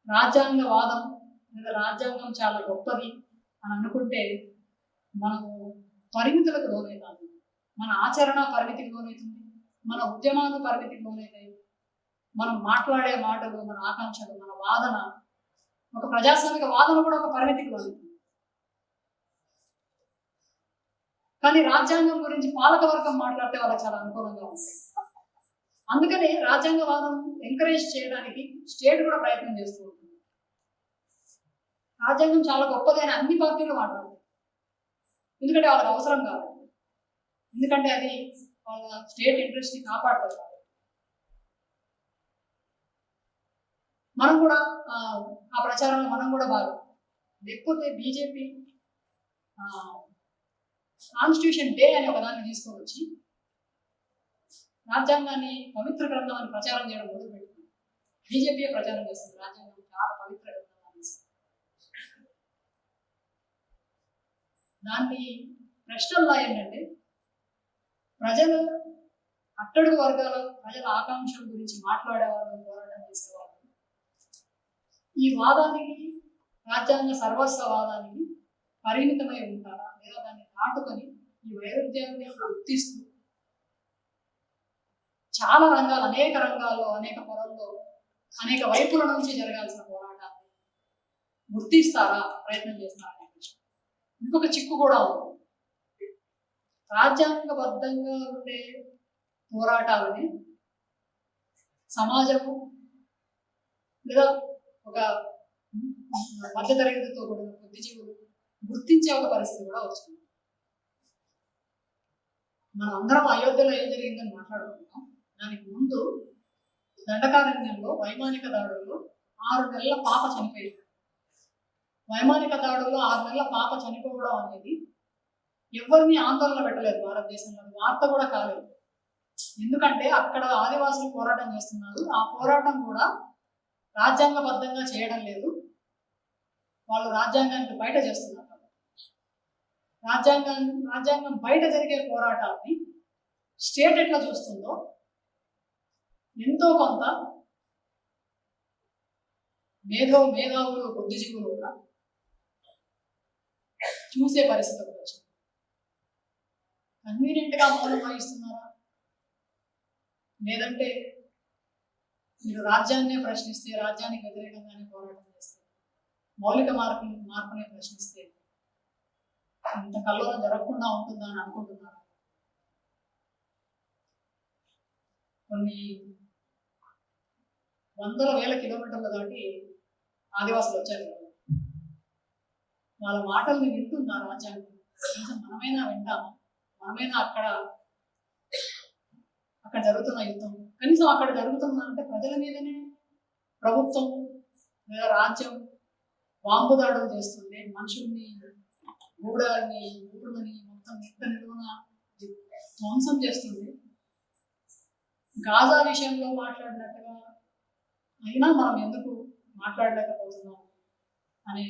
రాజ్యాంగవాదం లేదా రాజ్యాంగం చాలా గొప్పది అని అనుకుంటే మనము పరిమితులకు లోనవుతాము. మన ఆచరణ పరిమితికి లోనవుతుంది, మన ఉద్యమాలు పరిమితికి లోనవుతాయి, మనం మాట్లాడే మాటలు, మన ఆకాంక్షలు, మన వాదన, ఒక ప్రజాస్వామిక వాదన కూడా ఒక పరిమితికి లోనవుతుంది. కానీ రాజ్యాంగం గురించి పాలకవర్గం మాట్లాడితే వాళ్ళకి చాలా అనుకూలంగా ఉంది. అందుకని రాజ్యాంగవాదం ఎంకరేజ్ చేయడానికి స్టేట్ కూడా ప్రయత్నం చేస్తూ ఉంటుంది. రాజ్యాంగం చాలా గొప్పది అని అన్ని పార్టీలు మాట్లాడతాయి, ఎందుకంటే వాళ్ళకి అవసరం కాదు, ఎందుకంటే అది వాళ్ళ స్టేట్ ఇంట్రెస్ట్ ని కాపాడుతుంది. మనం కూడా ఆ ప్రచారంలో మనం కూడా భాగం. లేకపోతే బీజేపీ కాన్స్టిట్యూషన్ డే అని ఒకదాన్ని తీసుకొని వచ్చి రాజ్యాంగాన్ని పవిత్ర గ్రంథం అని ప్రచారం చేయడం మొదలుపెట్టింది. బీజేపీ ప్రచారం చేస్తుంది రాజ్యాంగం చాలా పవిత్ర గ్రంథం అనేసి. దాన్ని ప్రశ్నల్లో ఏంటంటే ప్రజలు, అట్టడుగు వర్గాల ప్రజల ఆకాంక్షల గురించి మాట్లాడేవాళ్ళు, పోరాటం చేసేవాళ్ళు ఈ వాదానికి, రాజ్యాంగ సర్వస్వ వాదానికి పరిమితమై ఉంటారా, లేదా దాన్ని దాటుకొని ఈ వైరుధ్యాన్ని గుర్తిస్తూ చాలా రంగాలు, అనేక రంగాల్లో, అనేక పొరల్లో, అనేక వైపుల నుంచి జరగాల్సిన పోరాటాన్ని గుర్తిస్తారా, ప్రయత్నం చేస్తారా అనే ప్రశ్న. ఇంకొక చిక్కు కూడా ఉంది. రాజ్యాంగబద్ధంగా ఉండే పోరాటాలని సమాజము లేదా ఒక మధ్యతరగతితో కూడిన బుద్ధిజీవులు గుర్తించే ఒక పరిస్థితి కూడా వచ్చింది. మనం అందరం అయోధ్యలో ఏం జరిగిందని మాట్లాడుకుంటాం. దానికి ముందు దండకారణ్యంలో వైమానిక దాడుల్లో 6 నెలల పాప చనిపోయింది. వైమానిక దాడుల్లో 6 నెలల పాప చనిపోవడం అనేది ఎవరిని ఆందోళన పెట్టలేదు భారతదేశంలో, వార్త కూడా కాలేదు. ఎందుకంటే అక్కడ ఆదివాసులు పోరాటం చేస్తున్నారు, ఆ పోరాటం కూడా రాజ్యాంగబద్ధంగా చేయడం లేదు, వాళ్ళు రాజ్యాంగానికి బయట చేస్తున్నారు. రాజ్యాంగం బయట జరిగే పోరాటాన్ని స్టేట్ ఎట్లా చూస్తుందో ఎంతో కొంత మేధావులు బుద్ధిజీవులు కూడా చూసే పరిస్థితి వచ్చింది. కన్వీనియంట్గా మౌనం వహిస్తున్నారా, లేదంటే మీరు రాజ్యాన్నే ప్రశ్నిస్తే, రాజ్యానికి వ్యతిరేకంగానే పోరాటం చేస్తే, మౌలిక మార్పునే ప్రశ్నిస్తే ఇంత కల్లోలం జరగకుండా ఉంటుందా అని అనుకుంటున్నారు? కొన్ని వందల వేల కిలోమీటర్ల దాటి ఆదివాసులు వచ్చారు కదా, వాళ్ళ మాటల్ని వింటుందా రాజ్యాంగం? కనీసం మనమైనా వింటామా? మనమైనా అక్కడ జరుగుతున్న యుద్ధం, కనీసం అక్కడ జరుగుతున్న అంటే ప్రజల మీదనే ప్రభుత్వం లేదా రాజ్యం బాంబు దాడులు చేస్తుంది, మనుషుల్ని, గూడాల్ని, ఊర్లని మొత్తం నిలువున ధ్వంసం చేస్తుంది. గాజా విషయంలో మాట్లాడినట్టుగా అయినా మనం ఎందుకు మాట్లాడలేకపోతున్నాం అనే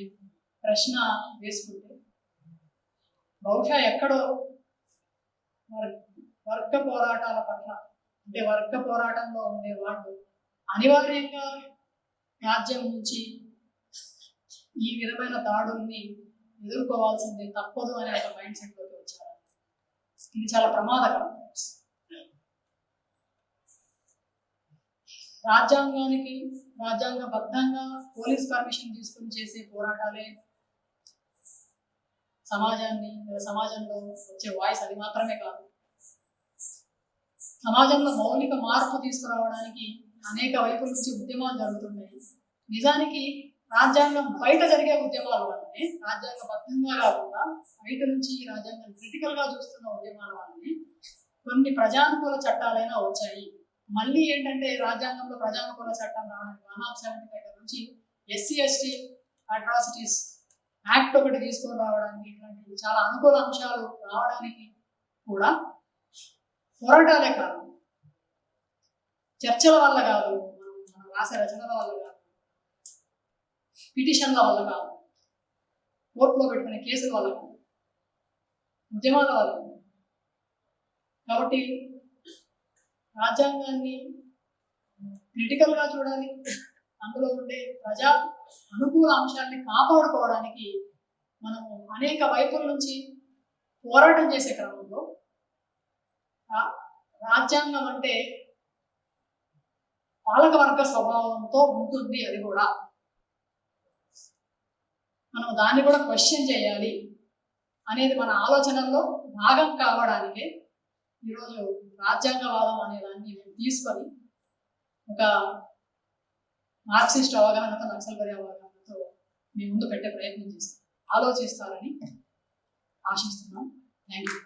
ప్రశ్న వేసుకుంటే, బహుశా ఎక్కడో వర్గ పోరాటాల పట్ల, అంటే వర్గ పోరాటంలో ఉండే వాళ్ళు అనివార్యంగా రాజ్యం నుంచి ఈ విధమైన దాడుల్ని ఎదుర్కోవాల్సిందే, తప్పదు అనే ఒక మైండ్ సెట్ లోకి వచ్చారు. ఇది చాలా ప్రమాదకరం. రాజ్యాంగబద్ధంగా పోలీస్ పర్మిషన్ తీసుకుని చేసే పోరాటాలే సమాజంలో వచ్చే వాయిస్ అది మాత్రమే కాదు. సమాజంలో మౌలిక మార్పు తీసుకురావడానికి అనేక వైపుల నుంచి ఉద్యమాలు జరుగుతున్నాయి. నిజానికి రాజ్యాంగం బయట జరిగే ఉద్యమాల వల్లనే, రాజ్యాంగబద్ధంగా కాకుండా బయట నుంచి రాజ్యాంగం క్రిటికల్ గా చూస్తున్న ఉద్యమాల వల్లనే కొన్ని ప్రజానుకూల చట్టాలైనా వచ్చాయి. మళ్ళీ ఏంటంటే రాజ్యాంగంలో ప్రజానుకూల చట్టం రావడానికి 175 నుంచి SC/ST అట్రాసిటీస్ యాక్ట్ ఒకటి తీసుకొని రావడానికి, ఇట్లాంటి చాలా అనుకూల అంశాలు రావడానికి కూడా పోరాటాలే కాదు, చర్చల వల్ల కాదు, మనం రాసే రచనల వల్ల కాదు, పిటిషన్ల వల్ల కాదు, కోర్టులో పెట్టుకునే కేసుల వల్ల కాదు, ఉద్యమాల వల్ల. కాబట్టి రాజ్యాంగాన్ని క్రిటికల్గా చూడాలి, అందులో ఉండే ప్రజా అనుకూల అంశాన్ని కాపాడుకోవడానికి మనము అనేక వైపుల నుంచి పోరాటం చేసే క్రమంలో రాజ్యాంగం అంటే పాలకవర్గ స్వభావంతో ఉంటుంది, అది కూడా మనం దాన్ని కూడా క్వశ్చన్ చేయాలి అనేది మన ఆలోచనల్లో భాగం కావడానికే ఈరోజు రాజ్యాంగవాదం అనే దాన్ని తీసుకొని ఒక మార్క్సిస్ట్ అవగాహనతో, నక్సల్బరీ అవగాహనతో మీ ముందు పెట్టే ప్రయత్నం చేస్తాం, ఆలోచిస్తారని ఆశిస్తున్నాం. Thank you.